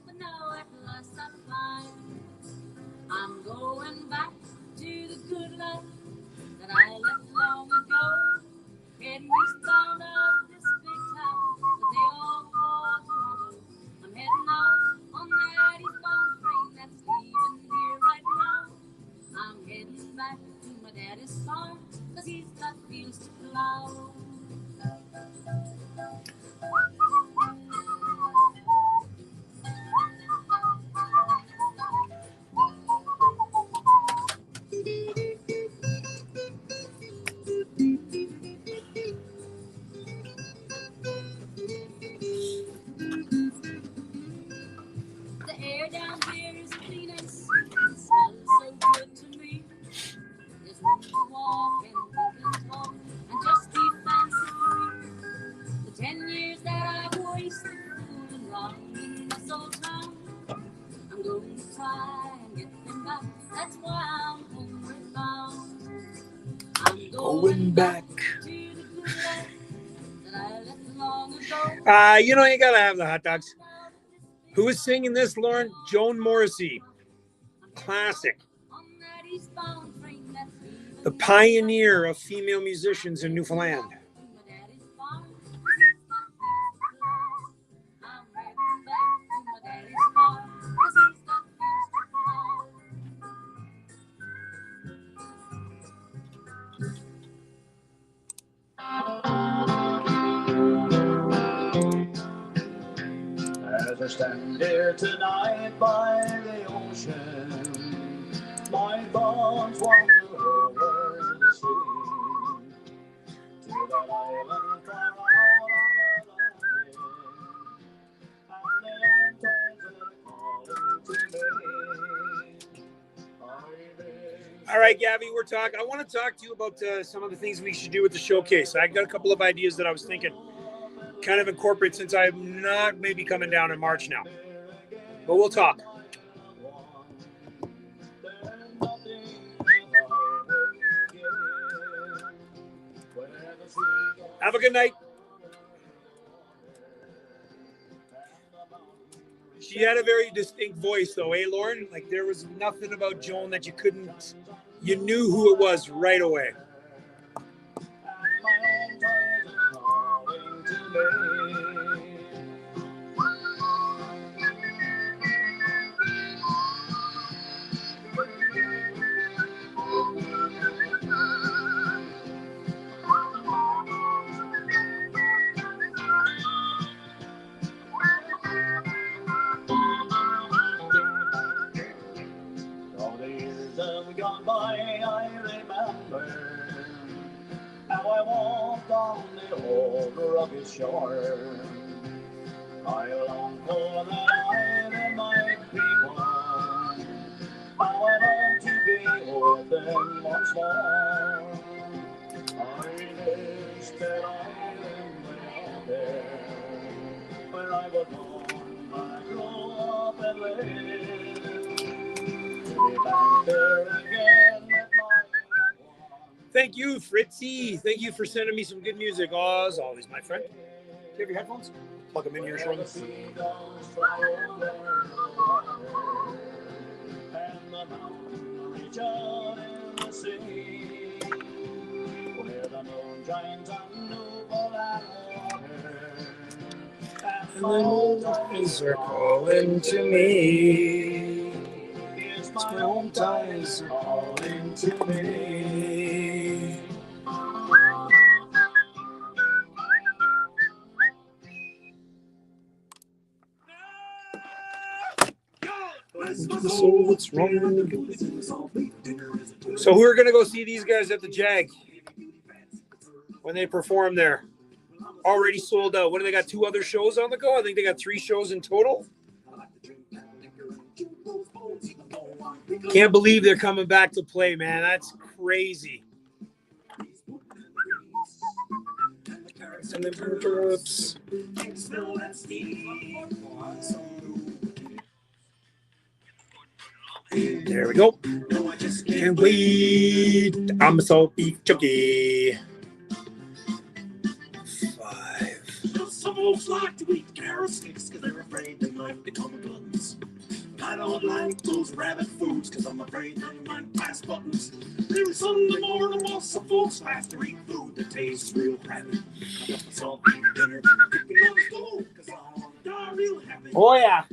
But now at last I find I'm going back to the good life that I left long ago. Heading eastbound of this big town that they all call Toronto. I'm heading out on that eastbound train that's leaving here right now. I'm heading back to my daddy's farm, 'cause he's got fields to plow. The air down here is clean and sweet and smells so good to me. There's room to walk and think and talk and just be fancy free. The 10 years that I've wasted fooling around in this old town, I'm going to try and get them back. That's why I'm homeward bound. I'm going back to the good life that I left long ago. You know, you got to have the hot dogs. Who is singing this, Lauren? Joan Morrissey. Classic. The pioneer of female musicians in Newfoundland. As I stand here tonight by the ocean, my thoughts wander over the sea to that island far out on the line, and the old times are calling to me. All right, Gabby, we're talking. I want to talk to you about some of the things we should do with the showcase. I got a couple of ideas that I was thinking kind of incorporate since I'm not maybe coming down in March now. But we'll talk. Have a good night. She had a very distinct voice, though, eh, Lauren? Like, there was nothing about Joan that you knew who it was right away. Gone by, I remember how I walked on the old rugged shore. I long for the island, my people. How I long to be with them once more. I wish that island lay out there, where I was born, I grew up and lived. Thank you, Fritzy. Thank you for sending me some good music. As always, my friend. Do you have your headphones? Plug them in your shoulder. And the mountains are calling to me. My home ties are calling to me. So what's wrong? So we're gonna go see these guys at the Jag when they perform there. Already sold out. What do they got? 2 other shows on the go? I think they got 3 shows in total. Can't believe they're coming back to play, man. That's crazy. There we go. Can't wait. I'm a salt beef junkie. 5. Some folks like to eat carrot sticks because they're afraid they might become gluttons. I don't like those rabbit foods because I'm afraid they might pass buttons. Every Sunday morning, some folks have to eat food that tastes real crappy. I got myself dinner, cooking on the stove because I want to die real happy. Oh, yeah.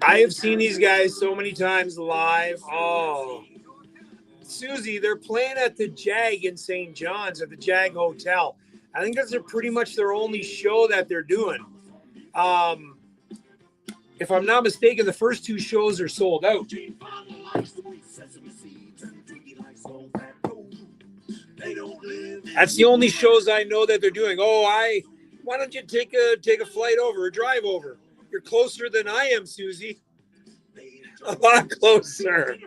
I have seen these guys so many times live. Oh, Susie, they're playing at the Jag in St. John's at the Jag Hotel. I think that's pretty much their only show that they're doing. If I'm not mistaken, the first 2 shows are sold out. That's the only shows I know that they're doing. Why don't you take a flight over or drive over? You're closer than I am, Susie. A lot closer.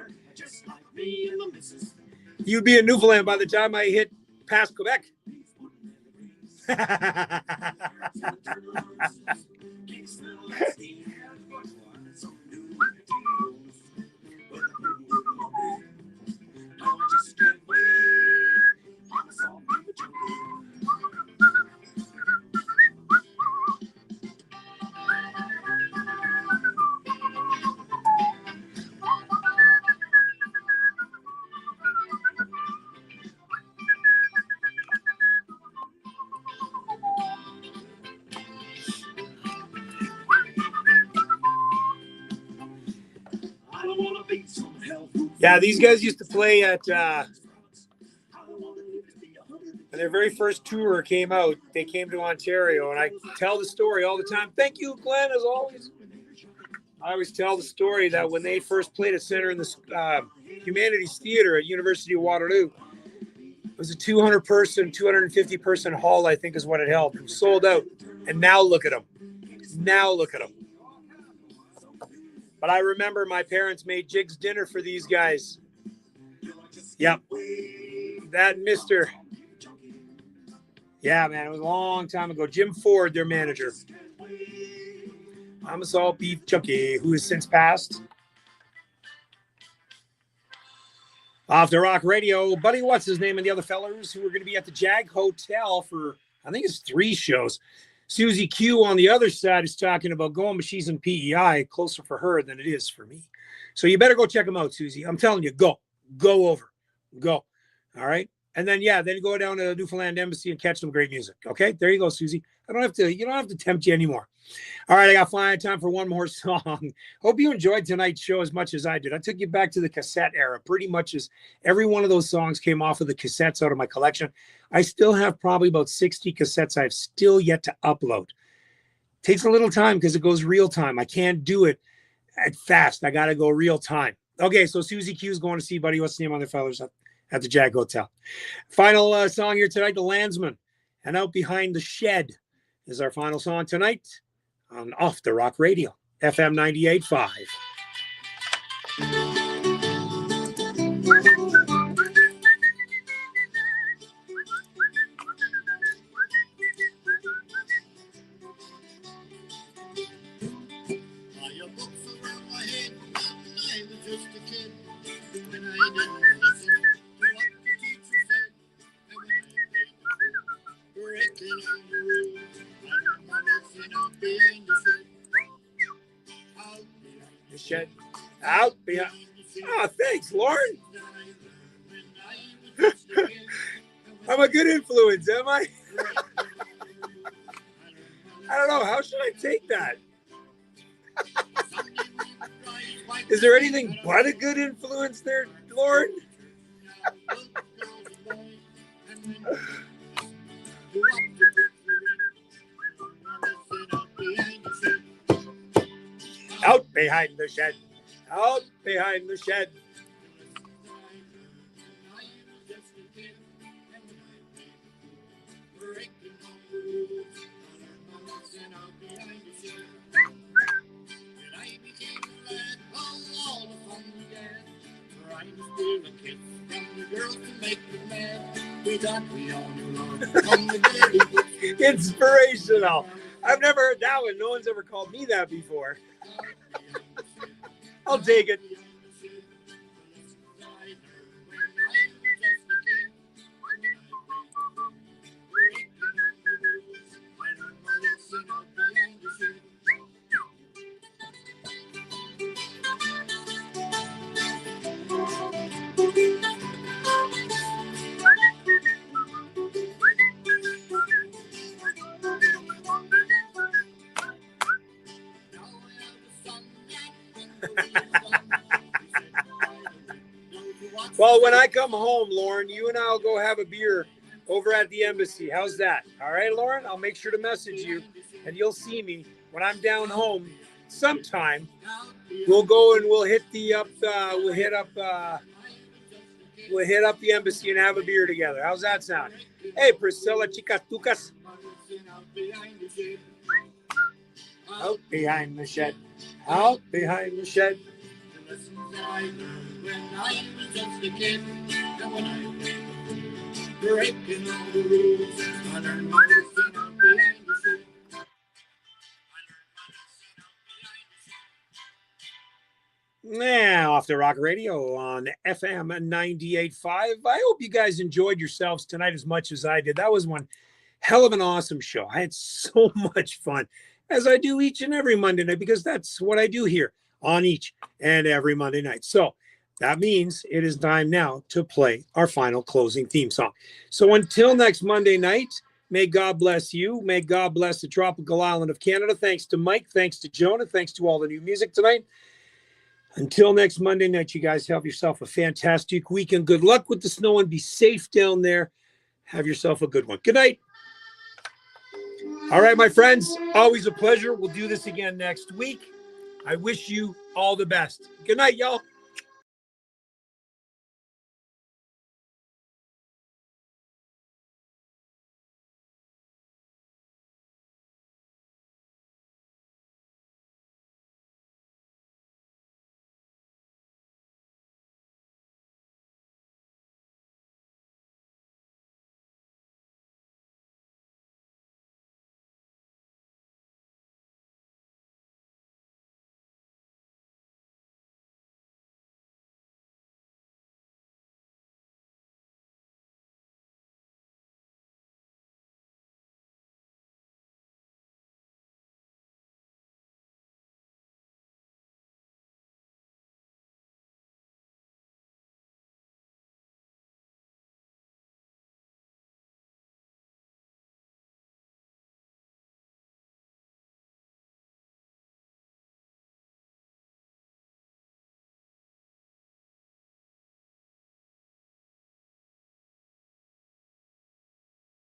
You'd be in Newfoundland by the time I hit past Quebec. Yeah, these guys used to play at when their very first tour came out. They came to Ontario, and I tell the story all the time. Thank you, Glenn, as always. I always tell the story that when they first played at Center in the Humanities Theater at University of Waterloo, it was a 200-person, 250-person hall, I think is what it held. It was sold out, and now look at them. Now look at them. But I remember my parents made Jig's dinner for these guys. Yep. That Mr. Yeah, man, it was a long time ago. Jim Ford, their manager. I'm a salt beef junkie who has since passed. Off the Rock Radio, Buddy, what's his name, and the other fellers who are going to be at the Jag Hotel for, I think it's 3 shows. Susie Q on the other side is talking about going, but she's in PEI, closer for her than it is for me. So you better go check them out, Susie. I'm telling you, go over, go. All right. And then, yeah, then go down to the Newfoundland Embassy and catch some great music. Okay. There you go, Susie. You don't have to tempt you anymore. All right. I got fine time for one more song. Hope you enjoyed tonight's show as much as I did. I took you back to the cassette era, pretty much as every one of those songs came off of the cassettes out of my collection. I still have probably about 60 cassettes I've still yet to upload. Takes a little time because it goes real time. I can't do it at fast. I got to go real time. Okay. So Susie Q is going to see Buddy. What's the name on the fellas at the Jag Hotel? Final song here tonight, The Landsman, and Out Behind the Shed is our final song tonight on Off the Rock Radio, FM 98.5. Shed out behind. Oh, thanks, Lauren. I'm a good influence, am I? I don't know. How should I take that? Is there anything but a good influence there, Lauren? Out behind the shed. Out behind the shed. Inspirational. I've never heard that one. No one's ever called me that before. I'll take it. Well, when I come home, Lauren, you and I will go have a beer over at the embassy. How's that? All right, Lauren? I'll make sure to message you, and you'll see me when I'm down home sometime. We'll go and we'll hit the embassy and have a beer together. How's that sound? Hey, Priscilla, chicas tucas. Out behind the shed. Out behind the shed. When I was just a kid, and when I was breaking all the rules, I learned my lesson out behind the shed. Now, Off the Rock Radio on FM 98.5. I hope you guys enjoyed yourselves tonight as much as I did. That was one hell of an awesome show. I had so much fun, as I do each and every Monday night, because that's what I do here on each and every Monday night. So that means it is time now to play our final closing theme song. So until next Monday night, may God bless you. May God bless the tropical island of Canada. Thanks to Mike. Thanks to Jonah. Thanks to all the new music tonight. Until next Monday night, you guys have yourself a fantastic weekend. Good luck with the snow and be safe down there. Have yourself a good one. Good night. All right, my friends, always a pleasure. We'll do this again next week. I wish you all the best. Good night, y'all.